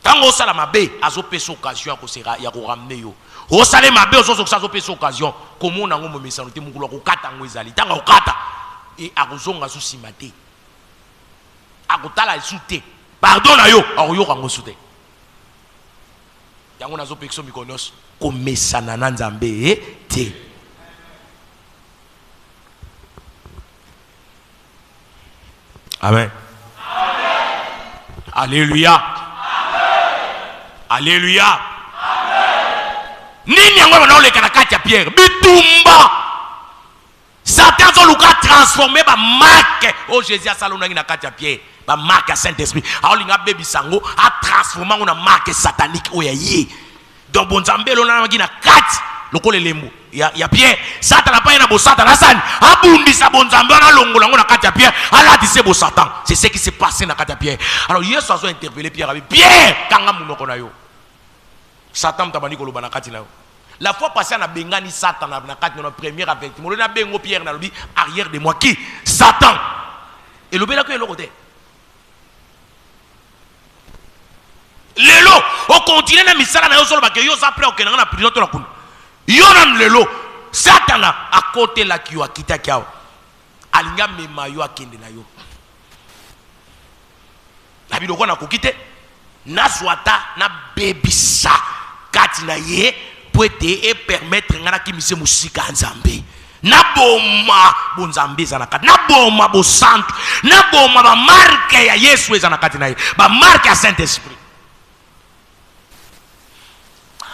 Tango sala mabe azopesa occasion ya ko ramener yo. O sala mabe azopesa occasion komo na ngomo mesano te mukulu ko kata ngo ezali. Tanga okata e akozonga su simate. Akotala sute. Pardon na yo, akoyo kango sute. Yango nazopekso mikonos ko mesana na nzambe te. Amen. Amen. Alléluia. Alléluia. Nini yango wana oleka na kati ya Pierre bitumba Satan zo luka transformer ba marque o Jésus asala ngi na kati ya Pierre ba marque ya Saint-Esprit aolinga bebi sango a transformer una marque satanique o ya ye donc bonzambe lo na ngi na kati lokole lembo ya Pierre Satan pa na bo Satan asani abundisa bonzambe na longola ngo na kati ya Pierre ala dise bo Satan c'est ce qui s'est passé na kati ya Pierre. Alors Yesu a interpellé Pierre avec Pierre kanga munoko na yo Satan tabani ko lobana kati na yo. La fois passée na bengani Satan na kati na première avertissement na bengo Pierre na lobi arrière de moi qui Satan et lobela ko eloko te lelo o continue na misala na yo solo ba ke yo après o kenanga na prison to la kuna yo na lelo Satan a côté la ki yo akita kiao alinga mema yo akende na yo na biloko na kokite na zwata na bebisa kati na ye exploiter et permettre ngana ki mise musika nzambe. Na boma bonzambe zanakati, na boma bo santo, na boma ba marque ya Yesu zanakati na ye, ba marque ya Saint-Esprit.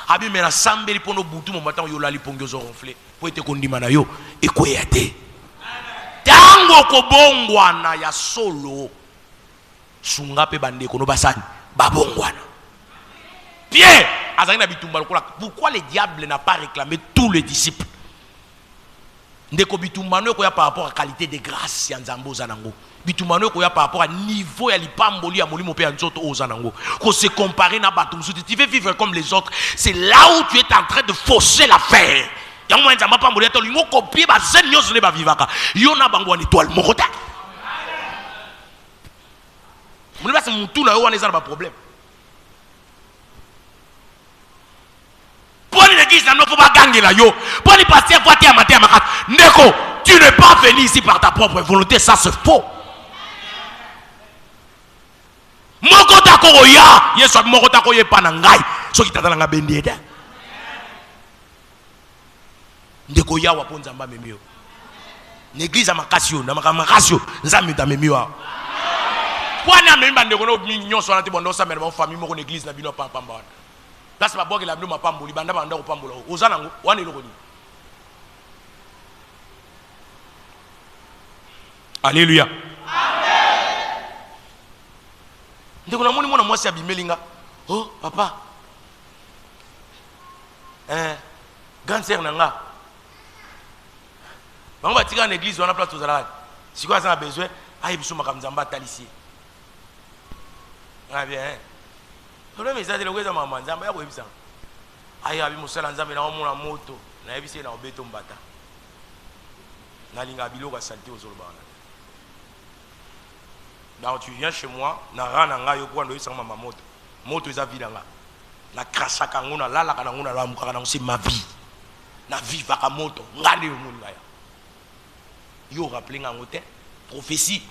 Abi mena sambeli pono butu mo matin yo la lipongyo zo ronflé, po ete kondima na yo ekoya te. Tango ko bongwana ya solo sunga pe bande kono basani ba bongwana. Pierre azali na bitumba lokola, pourquoi le diable n'a pas réclamé tous les disciples? Ndeko bitumano ko ya par rapport à qualité de grâce ya nzambo zanango. Bitumano ko ya par rapport à niveau ya lipamboli ya molimo pe ya nzoto ozanango. Ko se comparer na batumsu, tu veux vivre comme les autres, c'est là où tu es en train de fausser l'affaire. Ya mo nzamba pamboli to lingo copier ba zen nyonso ne ba vivaka. Yo na bango en étoile mokota. Mo ba se mutu na yo wana ezana ba problème. Pour l'église, il ne faut pas gagner là. Pour les pasteurs, il faut dire à ma Neko, tu n'es pas venu ici par ta propre volonté, ça c'est faux. Moko tako ya, yeso moko tako ye panangai, so ki tata nga bendieda. Ndeko ya waponza mba memio. L'église a makasio, na makasio, nzambe ta memio. Kwa na memba ndeko no minyon so na te bondo sa merba famille moko l'église na bino pamba. Là c'est pas bon que la bino mapamboli banda banda ko pambola. Ozanango wana eloko ni. Alléluia. Amen. Ndeko na moni mona mwasi abimelinga. Oh papa. Grande sœur nanga. Bango batika na église wana place ozala. Si quoi ça a besoin, ayi biso makamzamba talisie. Ah bien. Le message de l'Église maman nzamba ya koyebisa. Ayi abi musala nzambe na omona moto, na yebise na obeto mbata. Na linga biloko salté ozoloba wana. Donc tu viens chez moi, na rana nga yo kwa ndo isa mama moto. Moto eza vida nga. Na krasaka ngona lala kana ngona la mukaka na c'est ma vie. Na vie vaka moto, ngane yo moni ngaya. Yo rappeler nga ngote, prophétie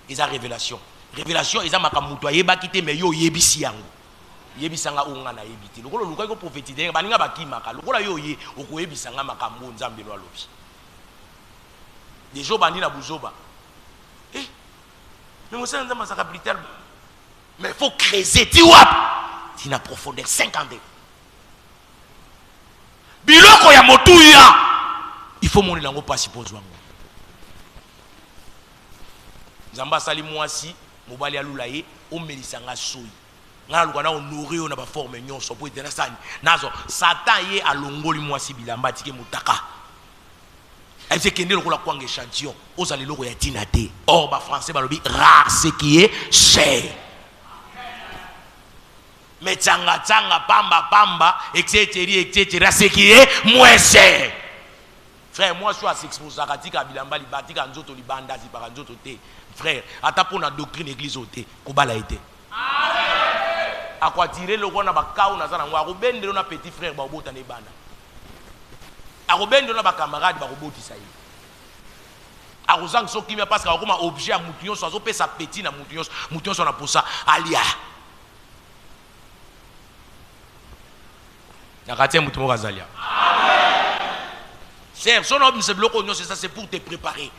eza révélation. Révélation eza makamuto ayeba kité mais yo yebisi yango. Yebisanga onga na yebiti lokolo luka ko prophétiser baninga bakimaka lokola yo ye okoyebisanga makambo nzambe lo alobi des jours bandi na buzoba mais monsieur nzamba saka plus tard mais faut creuser tu wap tina profondeur 50 biloko ya motuya il faut moni lango pasi pozwango nzamba sali mwasi mobali alula ye o melisanga soyi nga lukana honoré on a pas forme nyonso pour être sani nazo satan ye alongoli mwasi bilamba tike mutaka elle se kende lokola kwanga échantillon ozali loko ya tinate or ba français balobi rare ce qui est cher mais tanga pamba etc ce qui est moins cher frère moi je suis à s'exposer à katika bilamba libatika nzoto libanda zipaka nzoto te frère ata pona doctrine église ote kobala été à quoi tirer le roi bakao na zana ngwa robende na petit frère ba obota ne bana a robende na ba camarade ba roboti ça y a rozang so kimia parce que akoma objet a mutunyo so azo pesa petit na mutunyo so na posa alia na katia mutumo kazalia amen c'est son homme ce bloc c'est ça c'est pour te préparer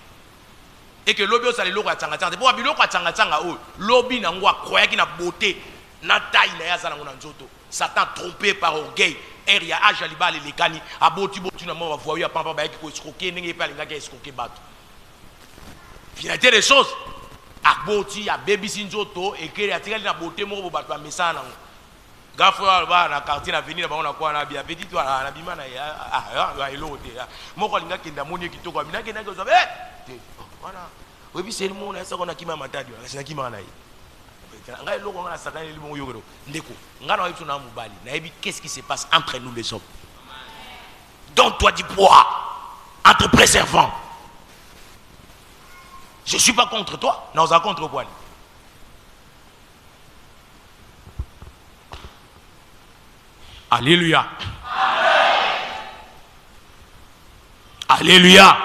et que lobby ça les loko atanga tanga pour biloko atanga tanga o lobby na ngwa croya ki na beauté na taille na yazana ngona nzoto Satan trompé par orgueil eria ajaliba le lekani aboti botu na mo voyou ya papa ba ki ko escroquer ndenge pa linga ki escroquer bato finalité des choses aboti ya baby sinzoto ekeri atikali na beauté moko bato ba mesana nango gafo ba na quartier na venir ba on a quoi na bia petit toi na bima na ya elote moko linga kenda moni kitoko mina kenda ko voilà obi c'est le monde ça qu'on a kima matadi na kima na ngai loko ngana satana libo yogoro ndeko ngana wa na mubali na ebi qu'est-ce qui se passe entre nous les hommes donne-toi du poids entre préservants je suis pas contre toi non on contre quoi alléluia amen alléluia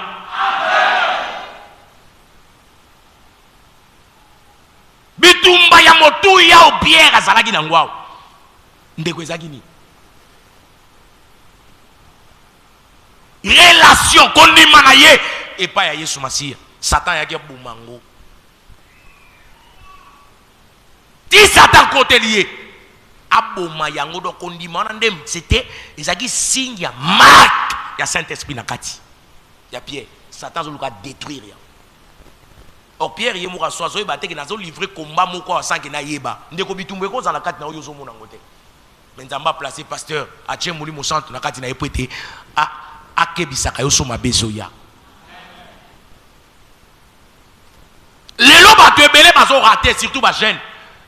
bitumba ya motu ya obiera zalaki na ngwao ndeko ezaki ni condamnation kondima na ye epai ya Yesu Masiya. Satan yaki bumango. Ti Satan côté lié aboma yango do kondima na ndem c'était ezaki signe ya marque ya Saint-Esprit na kati ya Pierre. Satan zoluka détruire ya. Or Pierre ye moka soazo e bateki nazo livrer combat moko asanki na yeba ndeko bitumbe ko za na kati na oyo zo mona ngote. Benzamba placé pasteur a tient molimo centre na kati na epete a kebisaka yo so mabeso ya. Lelo bato ebele bazo rater surtout ba jeune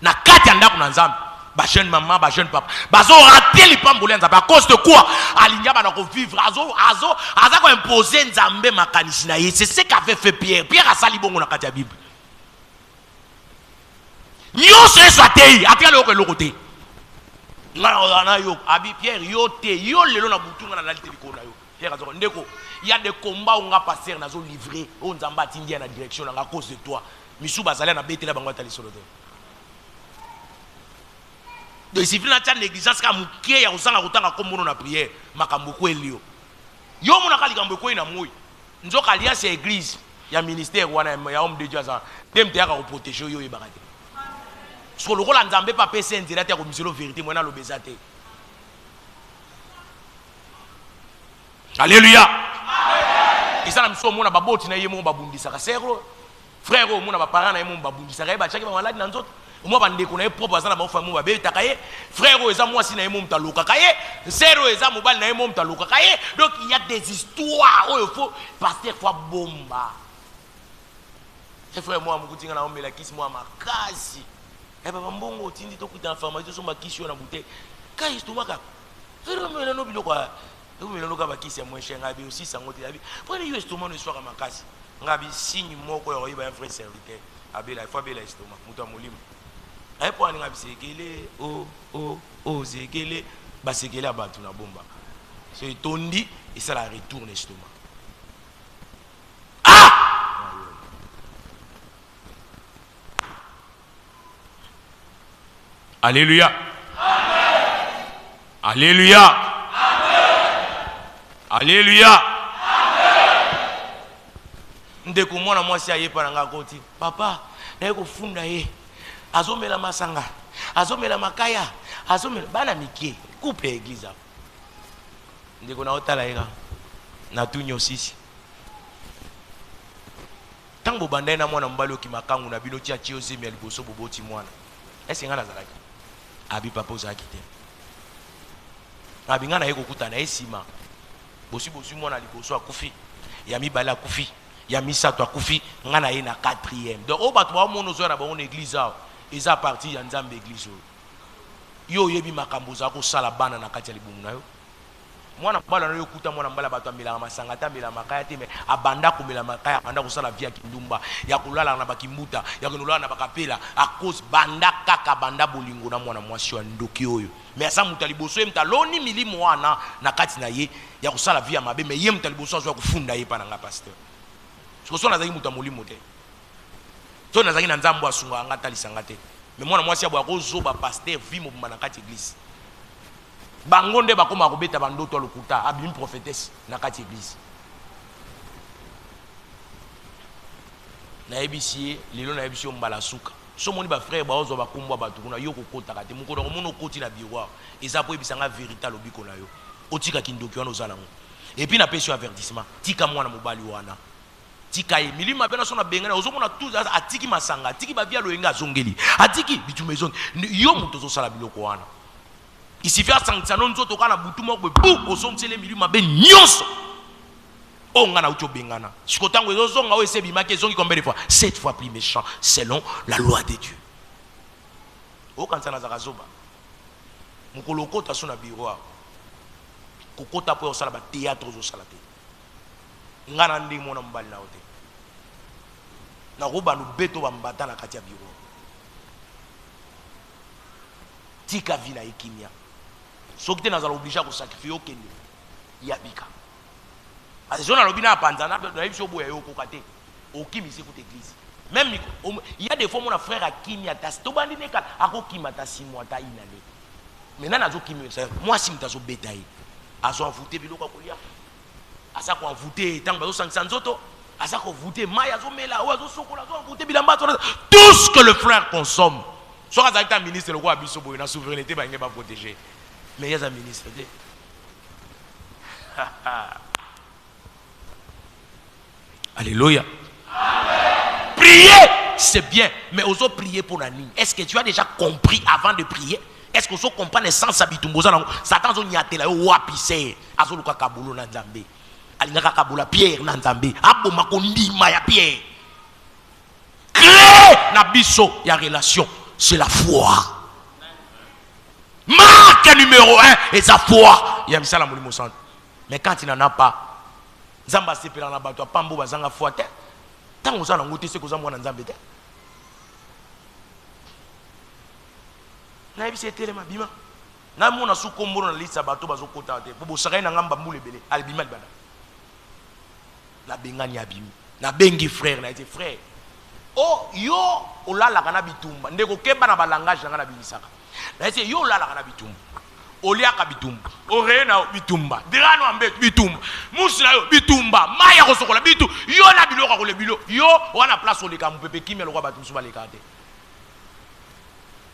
na kati anda kuna nzambe ba jeune maman ba jeune papa bazo rater lipambole nzambe à cause de quoi alinya bana ko vivre aza ko imposer nzambe makanisi na ye. C'est ce qu'avait fait Pierre. Pierre a sali bongo na kati ya Bible nyonso eso atei atikala yoko eloko te ngana yo abi Pierre yo te yo lelo na butunga na lalite likona yo Pierre azo ndeko il y a des combats où on a passé na zo livrer on nzamba tindia na direction à cause de toi misu bazali na betela bango atali solo te. Donc si vous n'avez pas négligence ka mukie ya usanga kutanga kombono na prière makambo ko elio yo mona kali kambo ko ina moyi nzoka alliance ya église ya ministère wana ya homme de Dieu ça temte ya ko protéger yo ebakate so lokola nzambe pa pese nzela te ko miselo vérité mona lo bezate. Alléluia. Amen. Isa na miso mona baboti na yemo babundisa ka sero frère o mona ba parents na yemo babundisa ka ba chaki ba malade na nzoto moi bandeko na ye propre azana ba famille ba beta kaye frère o eza mwasi na ye mom taluka kaye zero eza mobali na ye mom taluka kaye. Donc il y a des histoires où il faut pasteur fois bomba et frère moi mukutinga na omela kisi moi makasi e baba mbongo tindi to kuta information so makisi yo na bouteille kai stomaka frère moi no biloko no biloko ba kisi ya mwenche ngabi aussi sango te abi pour yo estomac no soir makasi ngabi signe moko yo ba frère serviteur abela il faut abela estomac muto amolimo. Et pour aller à Sekele, oh, Sekele, bah Sekele à battu na bomba. C'est tondi et ça la retourne l'estomac. Ah! Alléluia. Amen. Alléluia. Amen. Alléluia. Amen. Ndeko mwana mwasi aye paranga koti. Papa, na yeko funda ye. Azomela masanga, azomela makaya, azomela bana mikie, couple église. Ndeko na otala ega na tunyo sisi. Tango bandai na mwana mbalo ki makangu na bino tia chio zemi aliboso boboti mwana. Ese ngana zalaki. Abi papa ozaki te. Abi ngana yeko kuta na esima. Bosi mwana liboso akufi. Ya mibala akufi. Ya misato akufi ngana ye na 4e. Donc o bato ba mono zo na ba on église a. Ils a parti ya nzambe église yo yebi makambo za ko sala bana na kati ya libumu na yo mwana mbala na yo kuta mwana mbala bato amela masanga ta mela makaya te me abanda ko mela makaya abanda ko sala via kindumba ya kulala na bakimbuta ya kunulala na bakapela a cause banda kaka banda bolingo na mwana mwasi wa ndoki oyo mais asa mutaliboso ye mtaloni milimo wana na kati na ye ya ko sala via mabe mais ye mtaliboso azwa kufunda ye pa na nga pasteur so na zaki mutamolimo te to nazaki na nzambo asunga anga talisanga te mais mwana mwasi abo akozoba pasteur vimo na kati église bango nde bakoma kobeta bandoto lokuta abimi prophétesse na kati église na ebisi lelo na ebisi mbala suka so moni ba frère ba ozo ba kumbwa batu kuna yo kokota te mukolo mono koti na biwa eza po ebisanga vérité lobiko na yo otika kindoki wana ozala ngo et puis na pesi avertissement tika mwana mobali wana tika ye milima pena sona bengana ozomona tout atiki masanga atiki ba via loyenga zongeli atiki bitumezon yo muto zo sala biloko wana isifia sanctiano nzoto kana butuma ko bu osomsele milima be nyonso onga na ucho bengana sikotango ezozonga ose bimaki zongi combien de fois 7 fois plus méchant selon la loi de Dieu o kansana za kazoba mukolo kota sona biwa kokota po osala ba théâtre zo sala te ngana ndi mona mbali na ote na roba no beto ba mbata na kati ya biro tika vina ikimia sokite na za obligé ko sacrifier okende ya bika azona lobina panzana na biso boya yo kokate okimi se kote église même il y a des fois mon frère akimia ta to bandi ne ka akokima ta 6 mois ta inane maintenant nazo kimi moi si mtazo betaye azo envoûter biloko kolia asa ko envoûter tant bazo sangisa nzoto asa ko envoûter mai azomela o azosokola azo envoûter bilamba tout ce que le frère consomme soit azalita ministre le roi biso boye na souveraineté ba ngeba protéger mais yaza ministre de alléluia. Prier c'est bien mais oso prier pour la nuit. Est-ce que tu as déjà compris avant de prier? Est-ce que tu comprends le sens habitumboza nango? Satan zo nyatela yo wapise azo luka kabulo na nzambe. Alingaka kabula Pierre na nzambe. Aboma ko ndima ya Pierre. Créer na biso ya relation, c'est la foi. Marque numéro 1 et sa foi. Il y a misala molimo sant. Mais quand il n'en a pas, nzamba sepela na bato pambo bazanga foi te. Tant oza na ngote se ko za mwana nzambe te. Na ebisi etele mabima na mona su komboro na lisa bato bazokota te po bosaka na ngamba mbule bele albima libana la bengani abimi na bengi frère na été frère oh yo olala kana bitumba ndeko keba na balangage na bimisaka na ese yo olala kana bitumba oliaka bitumba orena bitumba dirano ambe bitumba musina yo bitumba maya kosokola bitu yo na biloko ko le bilo yo wana place oleka mpepe kimelo kwa batu suba lekate.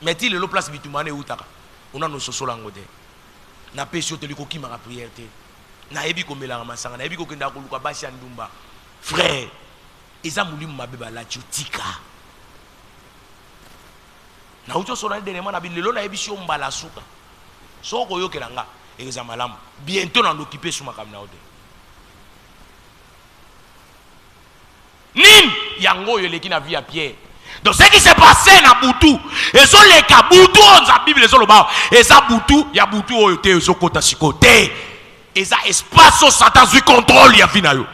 Mais il est le place bitumane utaka. On a nos sosola ngode. Na pesio te liko kima prière te. Na ebi ko melanga masanga, na ebi ko kenda ko luka basi andumba. Frère, eza mulimu mabeba la chutika. Na uto sona dernièrement na bilelo na ebi sio mbala suka. Soko yo kelanga eza malamu. Bientôt na occuper suma kamna ode. Nim yango yo leki na vie à Pierre. Donc ce qui s'est passé na Boutou, et sont les cas Boutou on sa Bible les bas et ça Boutou ya Boutou oyote yo kota sikote et ça espace au Satan du contrôle ya vina yo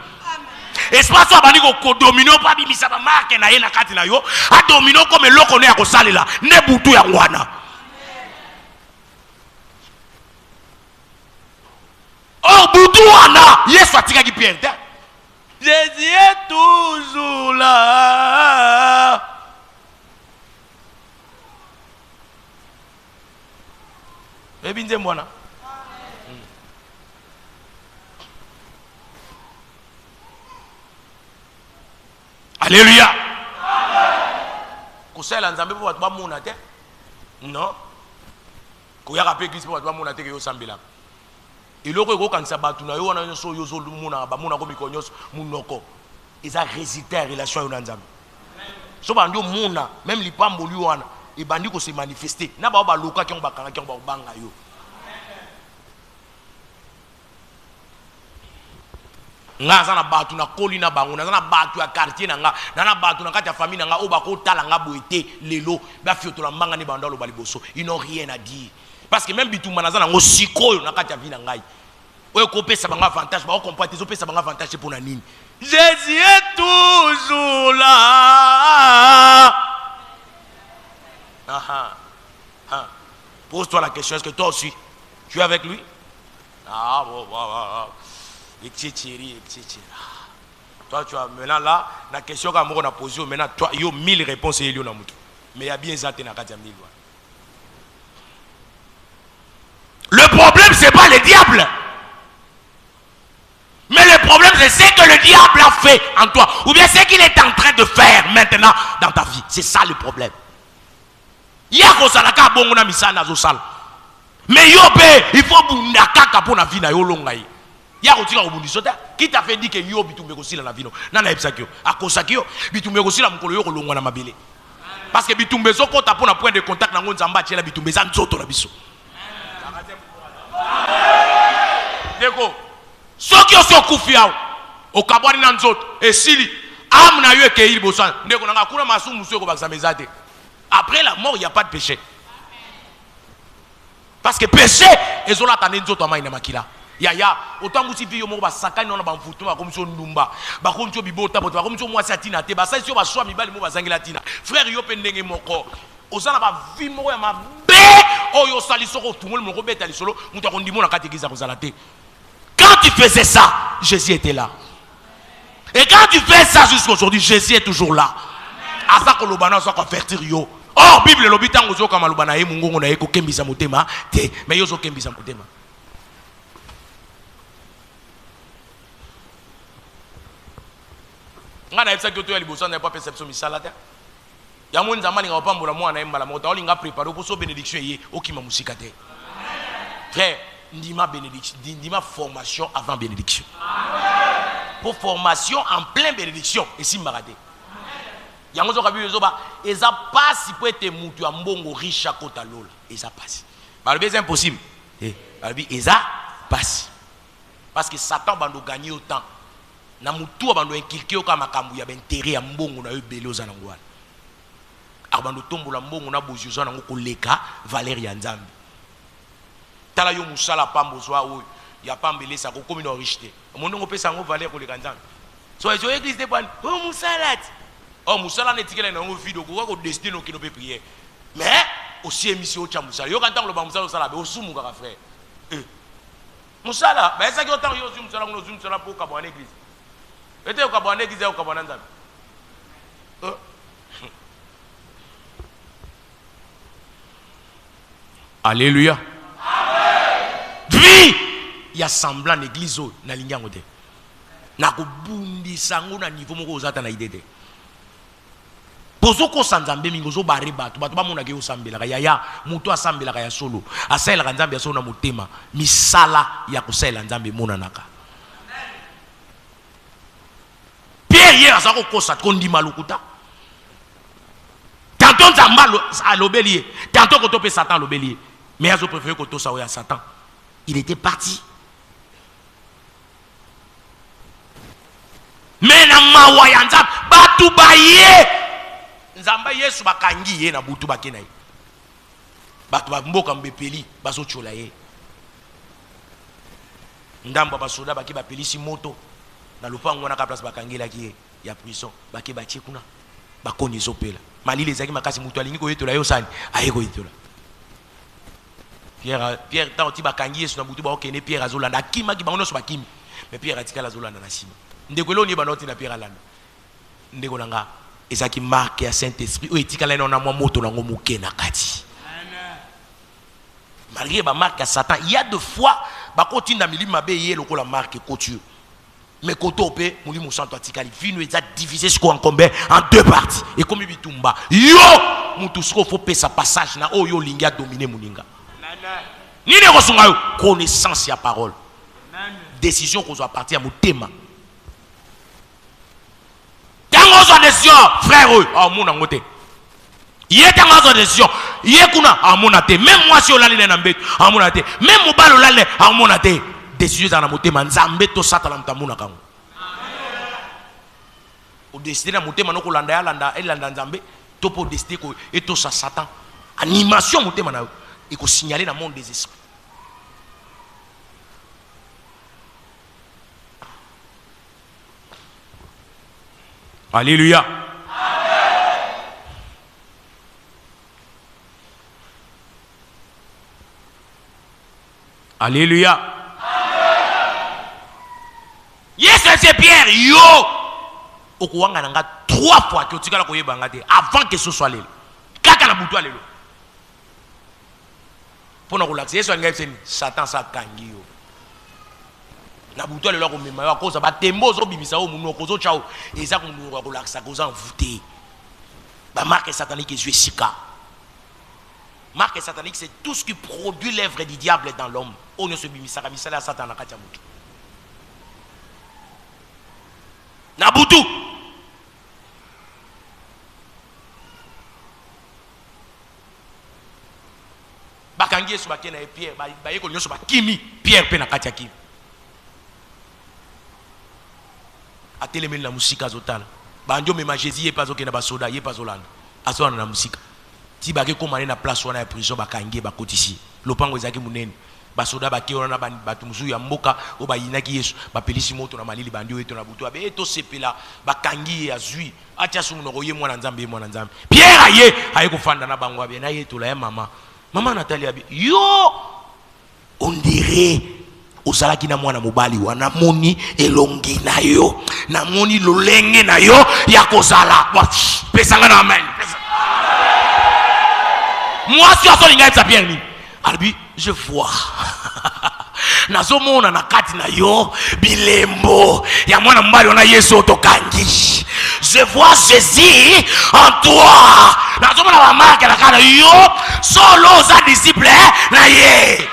espace au bandi ko domino pa bimisa ba marque na ye na kati na yo a domino comme loko ne ya ko salela ne Boutou ya ngwana oh Boutou wana Yesu atika ki Pierre Jésus est toujours là. Ebinze mwana. Alléluia. Kusela nzambe po watu ba muna te. Non. Kuyaka pe Christ po watu ba muna te ke yo sambela. Iloko eko kanisa batu na yo wana nso yo zo muna ba muna ko mikonyos munoko. Eza résultat relation yo na nzambe. So bandio muna même lipambo li wana et bandi ko se manifester na ba loka ki on ba kanga ki on ba banga yo. Nga za na batu na koli na bango na za na batu ya quartier na nga na batu na kati ya famille na nga o ba ko tala nga boete lelo ba fiotola mbanga ni bandalo ba liboso ils n'ont rien à dire parce que même bitumba na za na ngo sikoyo na kati ya vie na ngai o ko pesa banga avantage ba o comprendre zo pesa banga avantage pour na nini Jésus est toujours là. Pose-toi la question, est-ce que toi aussi tu es avec lui? Ah bon, toi tu as maintenant là la question qu'on a posée maintenant toi il y a 1000 réponses et mais il y a bien ça na kati ya 1000. Le problème c'est pas le diable. Mais le problème c'est ce que le diable a fait en toi ou bien ce qu'il est en train de faire maintenant dans ta vie. C'est ça le problème. Yako salaka bongo na misana zo sala. Mais yo pe il faut bundaka kapo na vie na yo longai. Yako tika obundiso ta qui t'a fait dire que yo bitumbe ko sila na vino. Nana ebsakio. Akosakio bitumbe ko sila mukolo yo ko longwa na mabele. Parce que bitumbe zo ko tapo na point de contact na ngonzamba tiela bitumbe za nzoto na biso. Deko soki oso kufiao okabwani na nzoto esili amna yo ekeiri bosana ndeko nanga kuna masumu muso ko bakisa mezate. Après la mort il y a pas de péché. Parce que péché ezola tande nzoto amai na makila. Ya autant que si yo mo ba sakani na ba mfutu ba komso ndumba ba komso bibota ba komso mwasi atina te ba sa si yo ba swa mibali mo ba zangela tina frère yo pe ndenge moko ozala ba vi moko ya mabe oyo salisoko tungol mo ko beta lisolo muto ko ndimo na katekiza kozala te. Quand tu faisais ça, Jésus était là. Et quand tu fais ça jusqu'à aujourd'hui, Jésus est toujours là. Asa ko lobana so ko fertir yo. Or Bible lobitango zo kama lobana ye mungongo na ye ko kembisa motema te mais yo zo kembisa motema. nga na yebisa ki oto ya liboso na pas perception misala te ya mo nzamba linga opambola mwana mbala mota olinga préparer pour so bénédiction yé okima musika te frère ndima bénédiction ndima formation avant bénédiction pour formation en plein bénédiction et si marade yango zo kabi zo ba eza passe pour être mutu ya mbongo riche à kota lola eza passe ba le c'est impossible ba le eza passe parce que Satan bando gagner autant na mutu bando inculquer o kama makambu ya intérêt ya mbongo na yo beloza na ngwana abando tombola mbongo na bozuzo na ngoko leka valeur ya nzambe tala yo musala pambo zwa oyo ya pambelesa ko komi na richete mondo ngopesa ngo valeur ko leka nzambe so ezo église de ban o musalat o musala na etikela na ngo video ko destiner no kino pe prière mais aussi émission cha musala yo kanta lo ba musala sala be osumu ka frère musala ba esa ki otan yo osumu musala ngo osumu musala pour ka bon église ete ko bon église ko bon nzambe Alléluia. Amen. Il y a semblant l'église na lingango te. Na ko bundi sango na niveau moko ozata na idée te. Pozo ko sanzambe mingo zo bare batu ba mona ke osambela ya ya mutu asambela ya solo. Asela ka nzambe ya solo na motema misala ya kosela nzambe mona naka. Pierre hier azako kosa kondi malukuta. Tantôt nzamba a lobelier, tantôt ko topé Satan lobelier. Mais ils ont préféré que tout ça à Satan. Il était parti. Mais na mawaya nzamba batu baye. Nzamba yesu bakangi ye na butu bakena. Batu ba mboka mbepeli baso chola ye. Ndamba basoda baki bapelisi moto. Na lupango na ka place bakangela ki ya prison baki batie kuna. Bakoni zopela. Malile zaki makasi mutu alingi ko yetola yo sani ayeko yetola. Pierre tant ti bakangi yesu na butu ba okene Pierre azolanda kima ki bango so bakimi mais Pierre atikala azolanda na sima ndeko loni banoti na Pierre alanda ndeko nanga ezaki marque ya Saint-Esprit o etikala na mwa moto nango muke na kati malgré ba marque ya Satan il y a deux fois ba kotinda milima be ye lokola marque couture mais koto pe mulimo santo atikali vino eza divisé ce en combien en deux parties et comme bitumba yo mutu sko faut pe sa passage na oyo linga dominer muninga ni ne connaissance ya parole décision qu'on soit partir à mon thème tango décision frère oh mon angote yé tango décision yé kuna ah mon ate même moi si on l'a na mbet ah mon ate même mon balo l'a ah mon ate décision dans mon thème nzambe to satala mtamuna kango au décider na mon thème no ko landa ya landa elanda nzambe to po décider ko et to sa Satan animation mon thème na il faut signaler dans le monde des esprits. Alléluia. Amen. Alléluia. Amen. Yes, c'est Pierre. Yo. Okuwanga nanga 3 fois que tu as avant que ce soit l'île. Kaka na butu alelo. Pour nous relaxer, Satan sa kangi yo. Na buto le loko mema ko za batembo zo bimisa o munu ko zo chao eza ko munu ko relaxa ko za envoûté. Ba marque satanique est sika. Marque satanique c'est tout ce qui produit l'œuvre du diable dans l'homme. On ne se bimisa ka misala Satan na katia butu. Na butu bakangi yesu bakena Pierre baye ko nyoso bakimi Pierre pe na katia kimi atelemeli na musika zotala banjo mema Jésus ye pazo kena basoda ye pazolanda azona na musika ti bake komane na place wana ya prison bakangi bakotisi lopango ezaki munene basoda bakeona na batu musu ya mboka o bayinaki yesu bapelisi moto na malili bandi weto na butu abe to sepela bakangi ya zui atia sumu no ye mwana nzambe Pierre aye aye kufanda na bango abe na ye to la ya mama Nathalie abi yo on dirait ozalaki na mwana mobali wana moni elongi na yo na moni lolenge na yo ya kozala pesanga na amen moi si asolinga etsa Pierre ni albi je vois nazomona na kati na yo bilembo ya mwana mobali wana Yesu otokangi je vois Jésus en toi. Nazomona ba marque la kana yo solo za disciple na ye.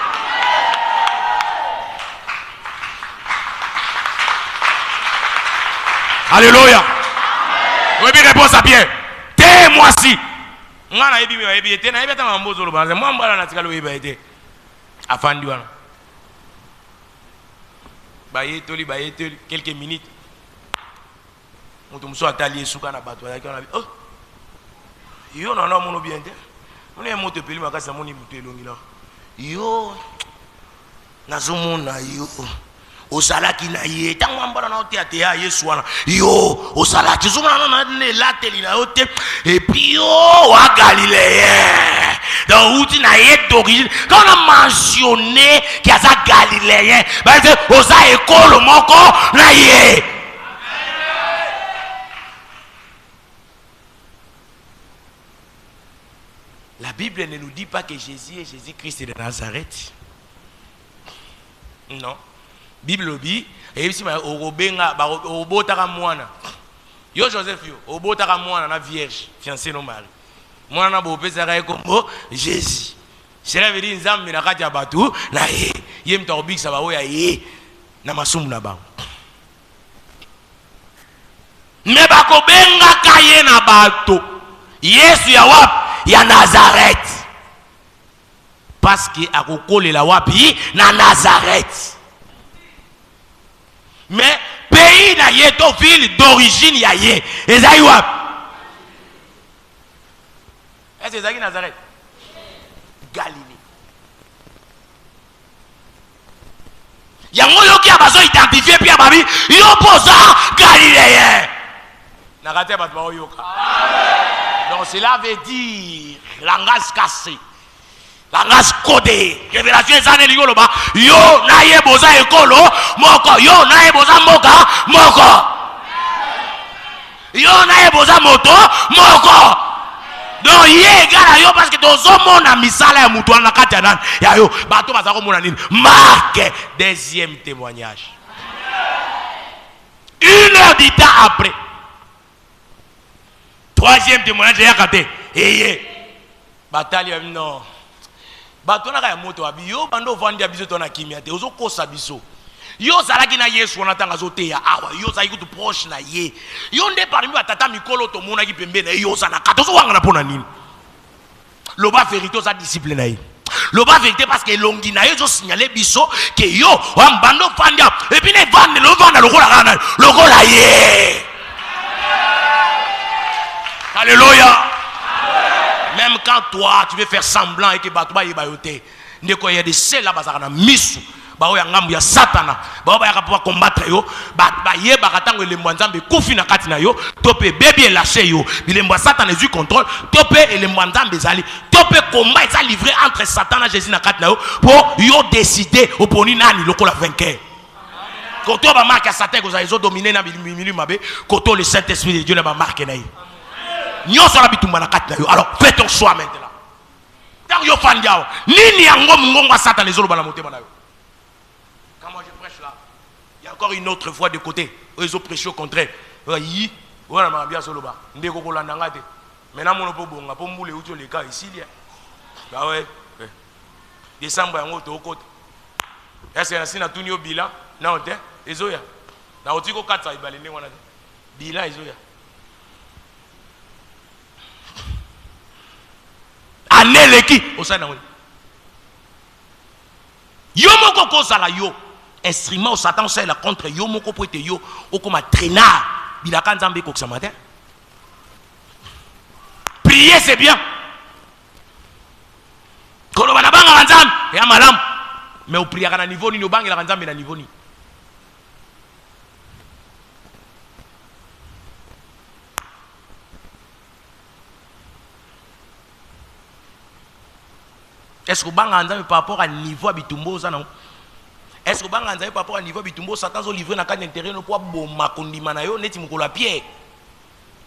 Alléluia. Oui, bien réponse à Pierre. T'es-moi si. Ngana ebi me ebi ete na ebi ta mambozo lo ba. Moi mbala na tikalo ebi ete. Afandi wana. Baye toli quelques minutes. Moto muso atali suka na bato ya kana. Oh. Yo na na mono bien te. Mona e moto peli makasa moni buto elongi la. Yo. Nazomona yo. Osalaki na ye tango mbona na ote ate ya Yesu wana yo osalaki zuma na ne lateli na ote et puis yo wa Galiléen donc outi na ye d'origine quand on a mentionné qu'il y a ça Galiléen bah c'est osa école moko na ye. La Bible ne nous dit pas que Jésus est Jésus-Christ de Nazareth. Non. Bible obi et si ma obenga ba obotaka mwana yo Joseph yo obotaka mwana na vierge fiancé no mari mwana na bopesa ka ekombo Jésus cela veut dire nzambe na kati ya batu na ye mta obikisa ba oya ye na masumu na ba me ba ko benga ka ye na bato Yesu ya wapi ya Nazareth parce que akokolela wapi na Nazareth. Mais pays na ye to ville d'origine ya ye ezali wapi? Est-ce ezali Nazareth? Galilée. Yango yoki abazo identifier puis ababi yo poza Galiléen. Nakate bat ba yoka. Donc cela veut dire langage cassé. Langage codé. Révélation ezane ligolo ba yo na ye boza ekolo moko yo na ye boza mboka moko yo na ye boza moto moko donc ye egala yo parce que tozomona misala ya mutu wana kati ya nani ya yo bato baza komona nini marque. Deuxième témoignage 1 heure du temps après. Troisième témoignage ya kate eye batali ya non bato na ya moto abi yo bando vandi biso to na kimia te ozo kosa biso yo zalaki na Yesu wana tanga zote ya awa yo zali kutu proche na ye yo nde parmi batata mikolo to mona ki pembena yo sana katozo wanga na pona nini loba vérité za disciple na ye loba vérité parce que longi na yo zo signaler biso que yo wa bando vandi et puis ne vande lo vanda lokola kana lokola ye. Alléluia. Même quand toi tu veux faire semblant et que batouba yebayote ndeko ya de cela bazana misu ba oya ngambu ya satana ba ba ya pouvoir combattre yo ba yeba katango elembo nzambe kufi na kati na yo tope bébé lâché yo bilembo satana du contrôle tope elembo nzambe zali tope combat est livré entre Satan et Jésus na kati na yo pour yo décider oponi nani lokola vainqueur. Quand toi ba marque Satan ko za zo dominer na milieu mabe koto le Saint-Esprit de Dieu na ba marque na yo. Alors fais ton choix maintenant. Quand yo fandiao, nini yango mungonga Satan les autres balamote banayo. Quand moi je prêche là, il y a encore une autre voix de côté. Ils ont prêché au contraire. Yi, voilà ma bien soloba. Ndeko ko landanga te. Maintenant mon po bonga po mbule uto le cas ici là. Bah ouais. Décembre yango to côté. Est-ce que na tunio bilan? Non te. Ezoya. Na otiko 4 ibale ne wana. Bilan ezoya. Aneleki osana woni yo moko ko sala yo instrument au Satan c'est la contre yo moko po ete yo okoma traînard bilaka nzambe ko ce matin. Prier c'est bien ko bana banga nzambe ya malam mais o prier kana niveau ni no banga la nzambe na niveau ni. Est-ce que vous avez par rapport à niveau bitumbo ça non? Est-ce que vous avez par rapport à niveau bitumbo Satan zo livré na kan intérêt no pour bomba kondima na yo neti mukolo pierre.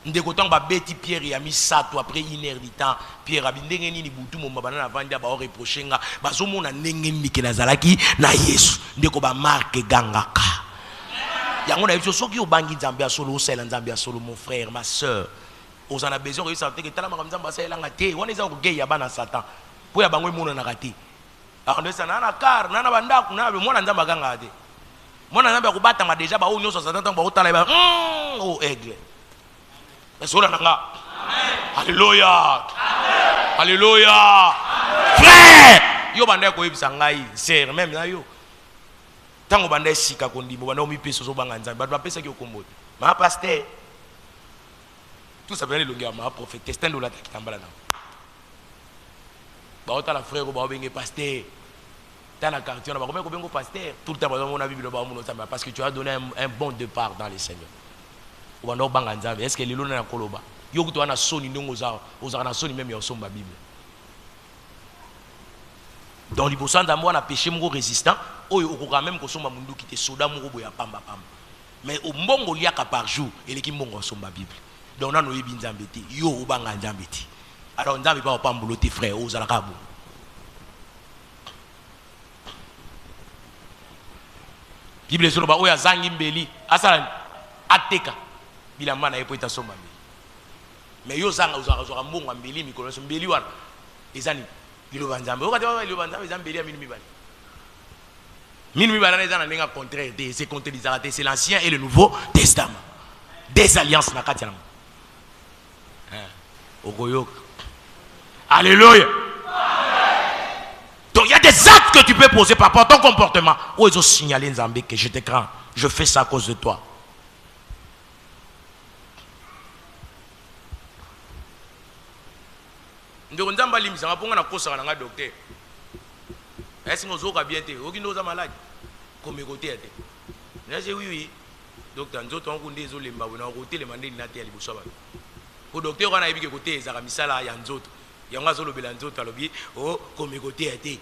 Ndeko tang ba beti pierre ya mi sato après 1 heure du temps pierre abindenge nini butu mo mabana na vandi ba reprocher nga bazomona ndenge mike na zalaki na Yesu ndeko ba marque gangaka. yango na biso soki obangi nzambe ya solo osala nzambe ya solo mon frère ma soeur on a besoin de ça que tala makambo nzambe asalelanga te wana eza kokei ya bana satan po ya bango emonanaka te akondesa na kar na bandako na mwana nzambe akanga te mwana nzambe akubatama deja baoyo nyonso satan ntango bakotala ba o aigle esola nanga alléluia alléluia frère yo banda koyebisa ngai sere même na yo ntango banda esika kondima banda omipesa ozobanga nzambe bato bapesaki okombo te ma pasteur tout ça vient de l'ongé ma prophète testin de la kitambala na baotala frère baobenge pasteur dans la quartier on va combien bengo pasteur tout le temps on a bible ba muno samba parce que tu as donné un bon départ dans les seigneurs on va banga nzambe est-ce que lelo na koloba yo kuto na soni ndongo za na soni même ya somba bible dans libosa nzambe wana péché moko résistant oyo okoka même kosomba mundu ki te soda moko boya pamba pamba mais au mbongo liaka par jour eleki mbongo somba bible donc on a noyebi nzambe te yo obanga nzambe te alors nzambe pa opambulo te frère ozalaka bo bible solo ba oya zangi mbeli asala ateka bilamba na yepo itasomba mbeli mais yo zanga ozaka mbongo mbeli mikolo mbeli wana ezani liloba nzambe okati ba liloba nzambe eza mbeli ya minu mibali minu mibali na eza na ndenge contraire te c'est contredisant c'est l'ancien et le nouveau testament des alliances na kati yango alléluia. Donc il y a des actes que tu peux poser par rapport à ton comportement. Où ils ont signalé Nzambe que je te crains. Je fais ça à cause de toi. Donc Nzamba limisa ngaponga na kosa na docteur. Est-ce que vous avez bien été? Aucun nous a malade. Comme côté était. Là c'est oui. Docteur nzoto on kunde zo lemba na côté le mandé na te liboso ba. Au docteur on a évoqué côté ezaka misala ya nzoto. Yanga zo lobela nzoto alobi oh comme côté était.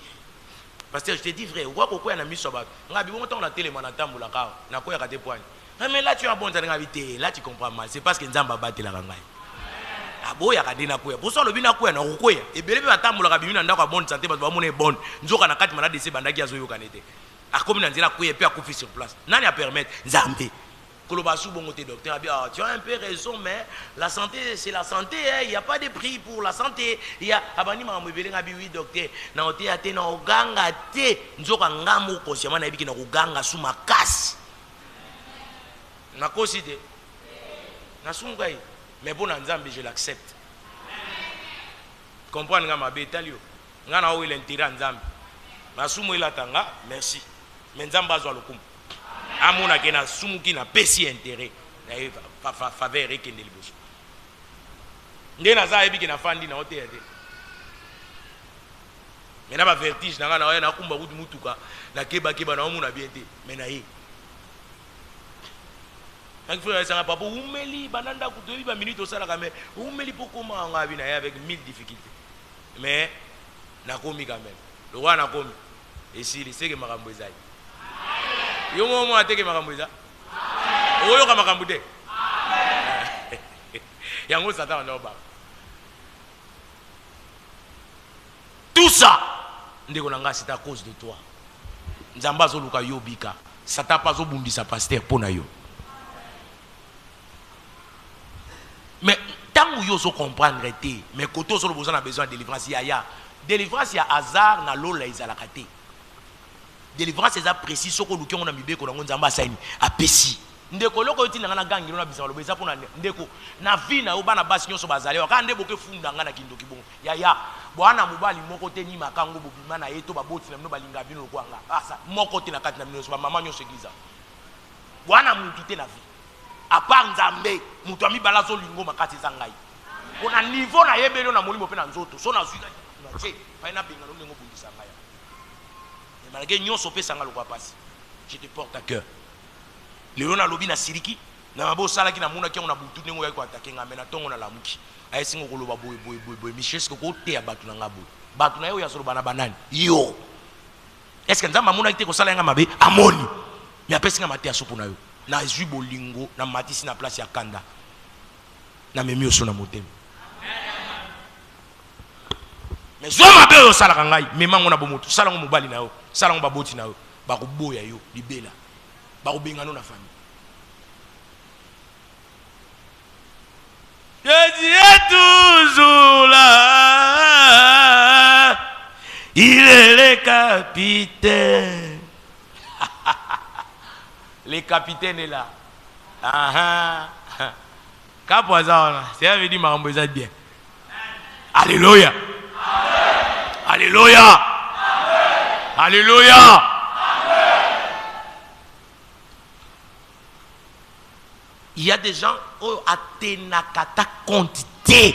Parce que je te dis frère, quoi pourquoi na miso ba. Ngabi bon temps na télé na tambola ka na ko ya kate point. Mais là tu as bon tanga vite, là tu comprends mal. C'est parce que nzamba batté la ngai. Aboya kadena koya. Pour ça lobi na koya na koya. Et belebe batambola ka bimina ndako bonne santé parce que ba mona bonne. Nzoka na kati mana dese bandaki azo yo kanete. Akomi na nzela koya pe akufi sur place. Nani a permettre nzambe. Kolobasu bongote docteur a dit ah, tu as un peu raison mais la santé c'est la santé hein. Il y a pas de prix pour la santé il y a abani mamwebele ngabi oui docteur na ote ate na oganga te nzoka ngamu consciemment na biki na oganga su makasi na kosite na sungai mais bon nzambe je l'accepte comprendre nga mabe talio nga na o il intérêt nzambe na sumo ila tanga merci mais nzambe azwa lokumu amona ke na sumuki na pesi intérêt na faveur ekende liboso nde naza yebi na fandi na hotel te mais na ba vertige na ngana na kumba kutu mutuka na keba na omuna bien te mais na ye na frère ça papa umeli bananda kutu ba minute osala ka mais umeli pokoma ngabi na ye avec 1000 difficultés mais na komi quand même le roi na komi et si il sait que makambo ezali yo mo ateke makambo eza oyo ka makambo te yango satan na ba tout ça ndeko na nga c'est à cause de toi nzamba zo luka yo bika satan pas zo bundisa pasteur pona yo mais tant yo zo comprendre te mais koto zo besoin de délivrance ya délivrance ya hasard na lola ezalaka te délivrance est précis ce que nous avons mis ko na nzamba saini apesi ndeko loko yotina na gangi na bisa lobo eza pona ndeko na vie na obana basi nyoso bazali ka ndebo ke funda ngana kindoki bon ya bwana mobali moko te ni makango bobima na yeto baboti na mino balinga bino lokwanga asa moko te na kati na mino so ba mama nyoso egliza bwana mutu te na vie à part nzambe mutu ami bala zo lingo makati za ngai ona niveau na yebelo na molimo pe na nzoto so na zuika na che fa ina benga no ngo bundisa ngai malgré nous sommes pesanga le passe je te porte à cœur léon a lobi na siriki na mabo sala ki na muna ki on a butu nengo ya ko attaquer ngamena tongo na lamuki ay singo ko loba boy michel ko te ya batu na ngabo batu na yo ya solo bana banani yo est-ce que nzamba muna ki te ko sala nga mabe amoni mais apesi nga mate ya sopo na yo na zui bolingo na matisi na place ya kanda na memi oso na motema mais zo mabe yo sala ngai memango na bomoto sala ngo mobali na yo sala ngo baboti na yo ba ko boya yo libela ba ko benga no na famille Jésus est toujours là. Il est le capitaine. Le capitaine est là. Capoisa, c'est un dit Marambo bien. Alléluia. Alléluia. Alléluia. Il y a des gens qui ont atteint quantité.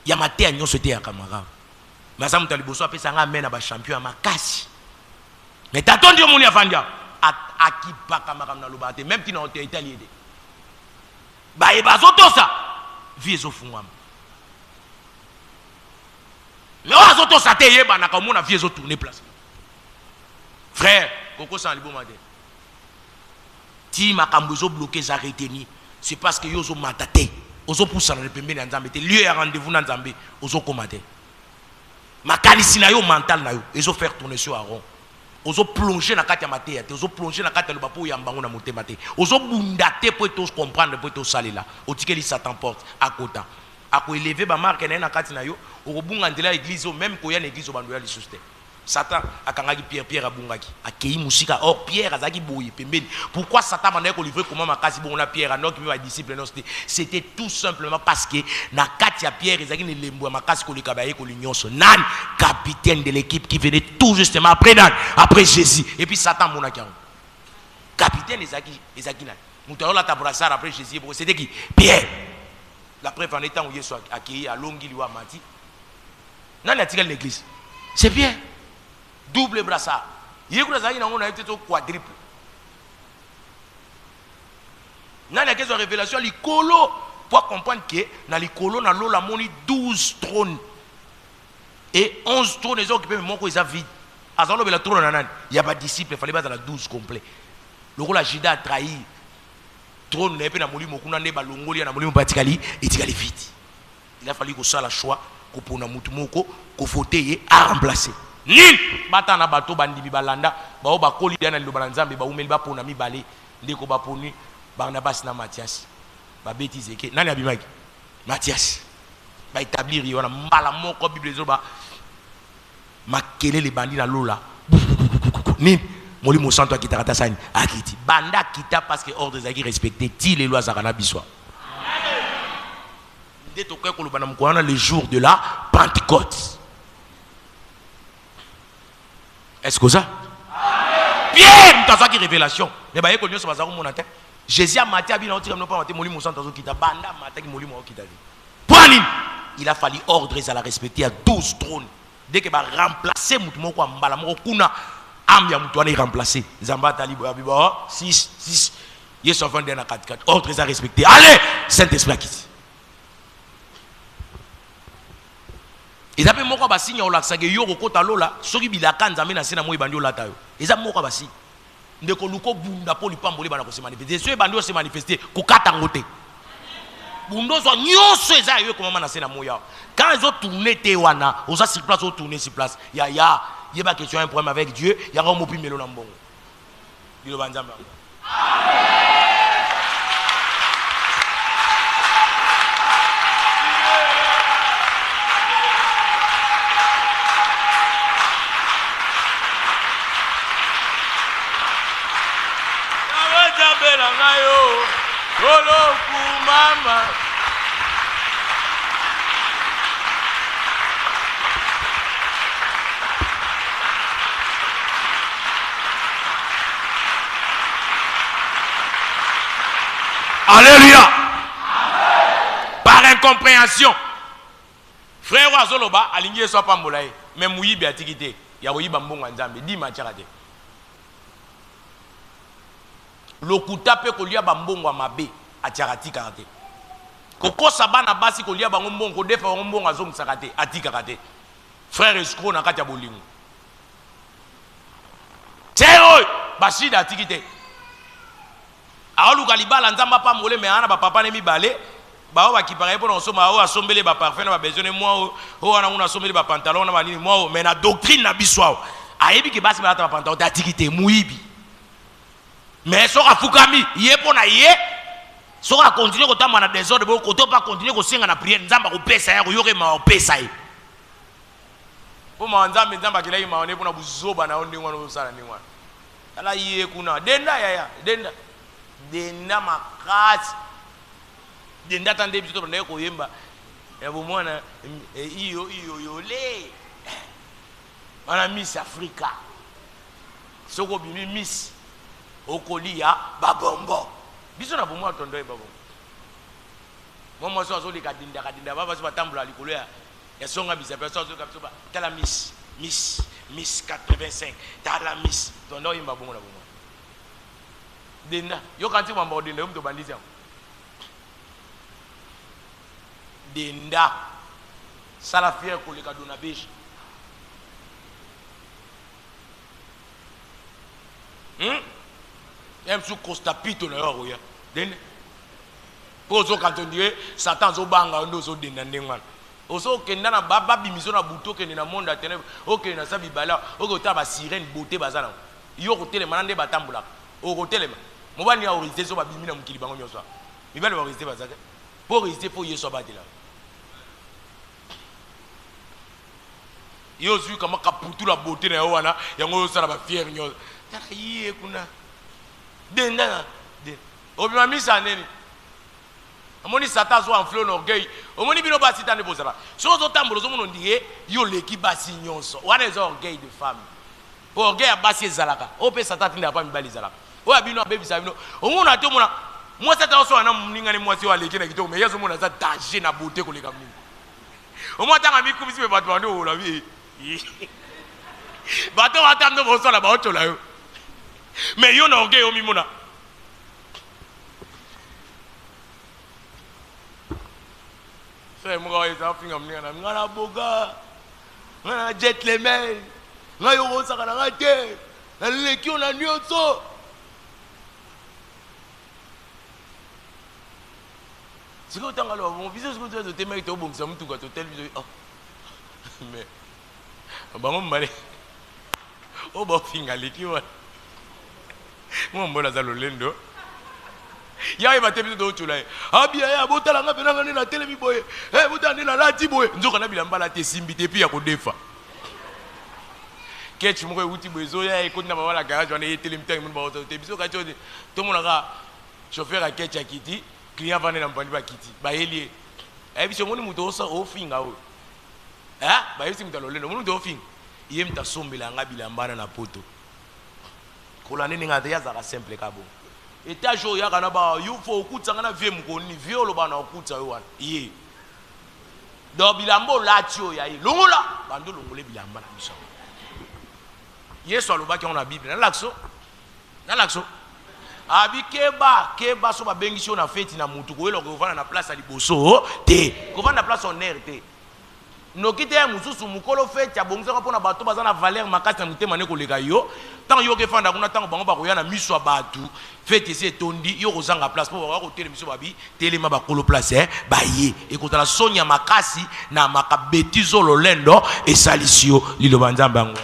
Il y a maté à nous souhaiter à Kamara. Mais ça me t'a dit bonsoir après ça amène à champion à Makasi. Mais t'attends Dieu mon yafandia. À qui pas Kamara na lobate même qui n'ont été italien. Bah et bah tout ça. Vie au fond. Mais on a tout ça te yeba na comme on a vie au tourner place. Frère, Coco sans libo matin. Si ma cambozo bloqué ça retenu, c'est parce que yozo matate. Ozo pousse dans le pembe na nzambe te lieu rendez-vous na nzambe ozo komate. Ma kanisina yo mental na yo, ezo faire tourner sur Aaron. Ozo plonger na kati ya maté te, ozo plonger na kati ya lobapo ya mbango na motema te. Ozo bundate pour tous comprendre pour tous salela. Otikeli Satan porte à côté. Ako élever ba marque na kati na yo, okobunga ndela église même ko ya na église bandoya li susté. Satan akangaki Pierre abungaki akei musika or Pierre azaki boye pembeni. Pourquoi Satan m'a ko livrer comment makasi bon na Pierre alors que mes disciples non c'était tout simplement parce que na kati ya Pierre ezaki ne lembo makasi ko likabaye ko linyonso nan capitaine de l'équipe qui venait tout justement après Jésus et puis Satan monaki capitaine ezaki nan muto la tabrasar après Jésus c'était qui Pierre la preuve en étant où Yesu accueilli à longi liwa mati nan a tiré l'église c'est Pierre. Double brassard. Il y a été quadruple. Dans la question de révélation, les colos, pour comprendre que dans les colos, dans l'eau, la monnaie 12 trônes. Et 11 trônes, les autres qui peuvent me ils vide. À ce moment-là, il n'y a pas de disciples, il fallait pas dans la 12 complet. Le rôle de Judas a trahi. Trône, il y a un molimo, il y a un molimo, il y a un molimo, et il y a vide. Il a fallu qu'on soit le choix, qu'on puisse qu'on fauteuil à remplacer. Nin bata na bato bandi balanda ba o ba koli na lobala nzambe ba umeli ba pona mibale ndeko ba poni Barnabas na Matthias ba bêtise ke nani abimaki Matthias ba établir yona mbala moko bible zoba makele les bandits na lola nin molimo santo akitakata sani akiti banda kita parce que ordre zaki respecter ti les lois zakana biswa nde to ko lobana mukwana le jour de la Pentecôte. Est-ce que ça? Pierre, tu as qui révélation. Mais bah, écoute, ça va mon atteint. Jésus a maté à bien entier, non pas maté, moli mon sang dans qui t'a banda maté qui moli mon qui t'a dit. Point. Il a fallu ordre à la respecter à 12 trônes. Dès que va remplacer mouton quoi mbala mo kuna am ya mouton est remplacé. Zamba talibo abiba 6 Yes on vend na 4 ordre à respecter. Allez, Saint-Esprit qui. Ils appellent moko basi nya olaksa ge yo kokota lola soki bilaka nzambe na sena mo ibandi olata yo eza moko basi ndeko luko bunda po lipamboli bana ko se manifester so ibandi o se manifester ko kata ngote bundo zo nyonso eza yo ko mama na sena mo ya quand ils ont tourné te wana oza sur place o tourner sur place ya yeba question un problème avec Dieu ya ngo mo pimelo na mbongo dilo banzamba amen. Alléluia. Par incompréhension. Frère Wazoloba, aligné soit pas moulaye, mais mouyi béatikité. Ya woyi bambonga nzambe, di machakate. Lokuta pe kolia bambongo mabe atiarati karate. Koko sabana basi kolia bango mbongo defa mbongo azong sakate ati karate. Frère escroc na kati ya bolingo. Tero bashida atikite. Aolu kalibala nzamba pa mole me ana ba papa ne mibale. Ba o bakipara po na soma o asombele ba parfum na ba besoin moi o ana una sombele ba pantalon na ba nini moi mais na doctrine na biswa. Ayebi ke basi ba ta pantalon atikite muibi. Mais so afukami yé pona yé So ka continuer ko tamba na désordre bo ko to pas continuer ko senga na prière nzamba ko pesa ya ko yoke ma pesa yi. Po ma nzambe nzamba kila yi ma one pona buzoba na onde ngwana osala ni ngwana. Ala yiye kuna denda ya denda makasi. Denda tande bito na ko yemba. Ya bo mwana iyo yole. Mana Miss Africa. Soko bimi Miss Okolia babombo. Biso na bomo atondo e babombo. Momo so li kadinda baba so batambula likolo ya songa bisa personne so kapso ba tala Miss 85 tala Miss tondo imba bomo na bomo. Denda yo kanti mamba odenda umto bandizia. Denda sala fier ko le kadona beige. Même sous Costapito na yo ya dende pozo quand on dirait Satan zo banga ndo zo denda ndengwana oso kenda na baba bimiso na buto kende na monde atene oke na sabi bala oko ta ba sirène beauté bazana yo ko tele manande batambula oko tele mobani ya oriste so ba bimi na mukili bango nyoso mibale ba oriste bazaka pour rester faut yeso batela yo su kama kaputu la beauté na yo wana yango sala ba fier nyoso tala yie kuna denda de obima misa neni amoni Satan zo en flot orgueil omoni bino basi tande bozala so zo tambulo zo mono ndie yo leki basi nyonso wana zo orgueil de femme orgueil ya basi ezalaka ope Satan tinda pa mibali ezalaka oya bino abebisa bino omona te omona moi Satan so wana mningane mwasi wa leki na kitoko mais yeso mona za danger na beauté ko leka mini omona tanga mikumisi be bato bando ola bi bato batamdo bosola ba otola yo mais yo na orgueil o mimona frère moi ça finga mningana ngana boga ngana jet les mails ngayo osaka na ngate na leki ona nyonso siko tanga lo bon biso siko to te mec to bomsa mutu ka to tel biso oh mais bango mbale o ba finga leki wa mo mbona za lolendo ya iba te biso do chula abia ya botala nga pena ngani na telemi boye botani na lati boye nzoka na bilamba la te simbi te pi ya ko defa ketch mo ko uti bozo ya ko na bala garage wana yeteli mtangi mo ba te biso ka chodi to mona ka chauffeur a ketch akiti client vane na mbandi ba kiti ba elie biso moni muto osa ofinga o ba yisi mutalo leno moni do ofinga iye mta sombela nga bilamba na poto kola nini nga ya za simple ka bo etage oyo yaka na ba yo fo okutsa ngana vie mukoni vie lo bana okutsa yo wana ye do bilambo lati oyo ya longola bando longole bilamba na biso Yesu alobaki on na Bible na lakso keba so ba bengi so na feti na mutu ko eloko vana na place ali boso te ko vana na place on air te no kite ya mususu mukolo feti ya bongisa ko na bato bazana valeur makasi na mutema ne ko leka yo tant yo ke fanda kuna tant bango ba ko ya na miso batu feti se tondi yo ko zanga place po ba ko tele miso babi telema ba kolo place ba ye e ko tala sonya makasi na makabetizo lolendo e salisio lilo banzamba ngo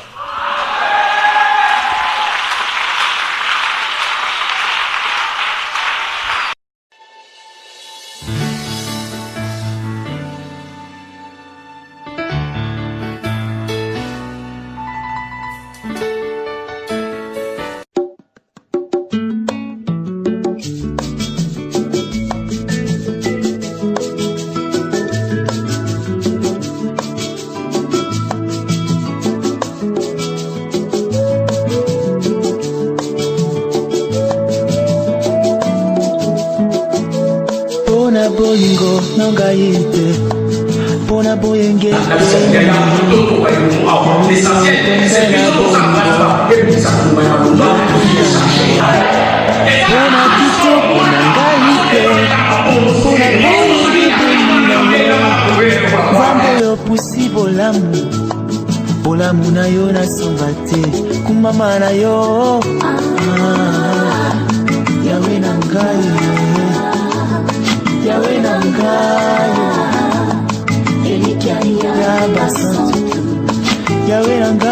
boyingo nonga yite pona boyenge pona kitoko nanga yite pona boyenge nzambe yo pusi bolamu na yo nasomba te kumama na yo yawe na ngai Yawe na ngayo Yawe na ngayo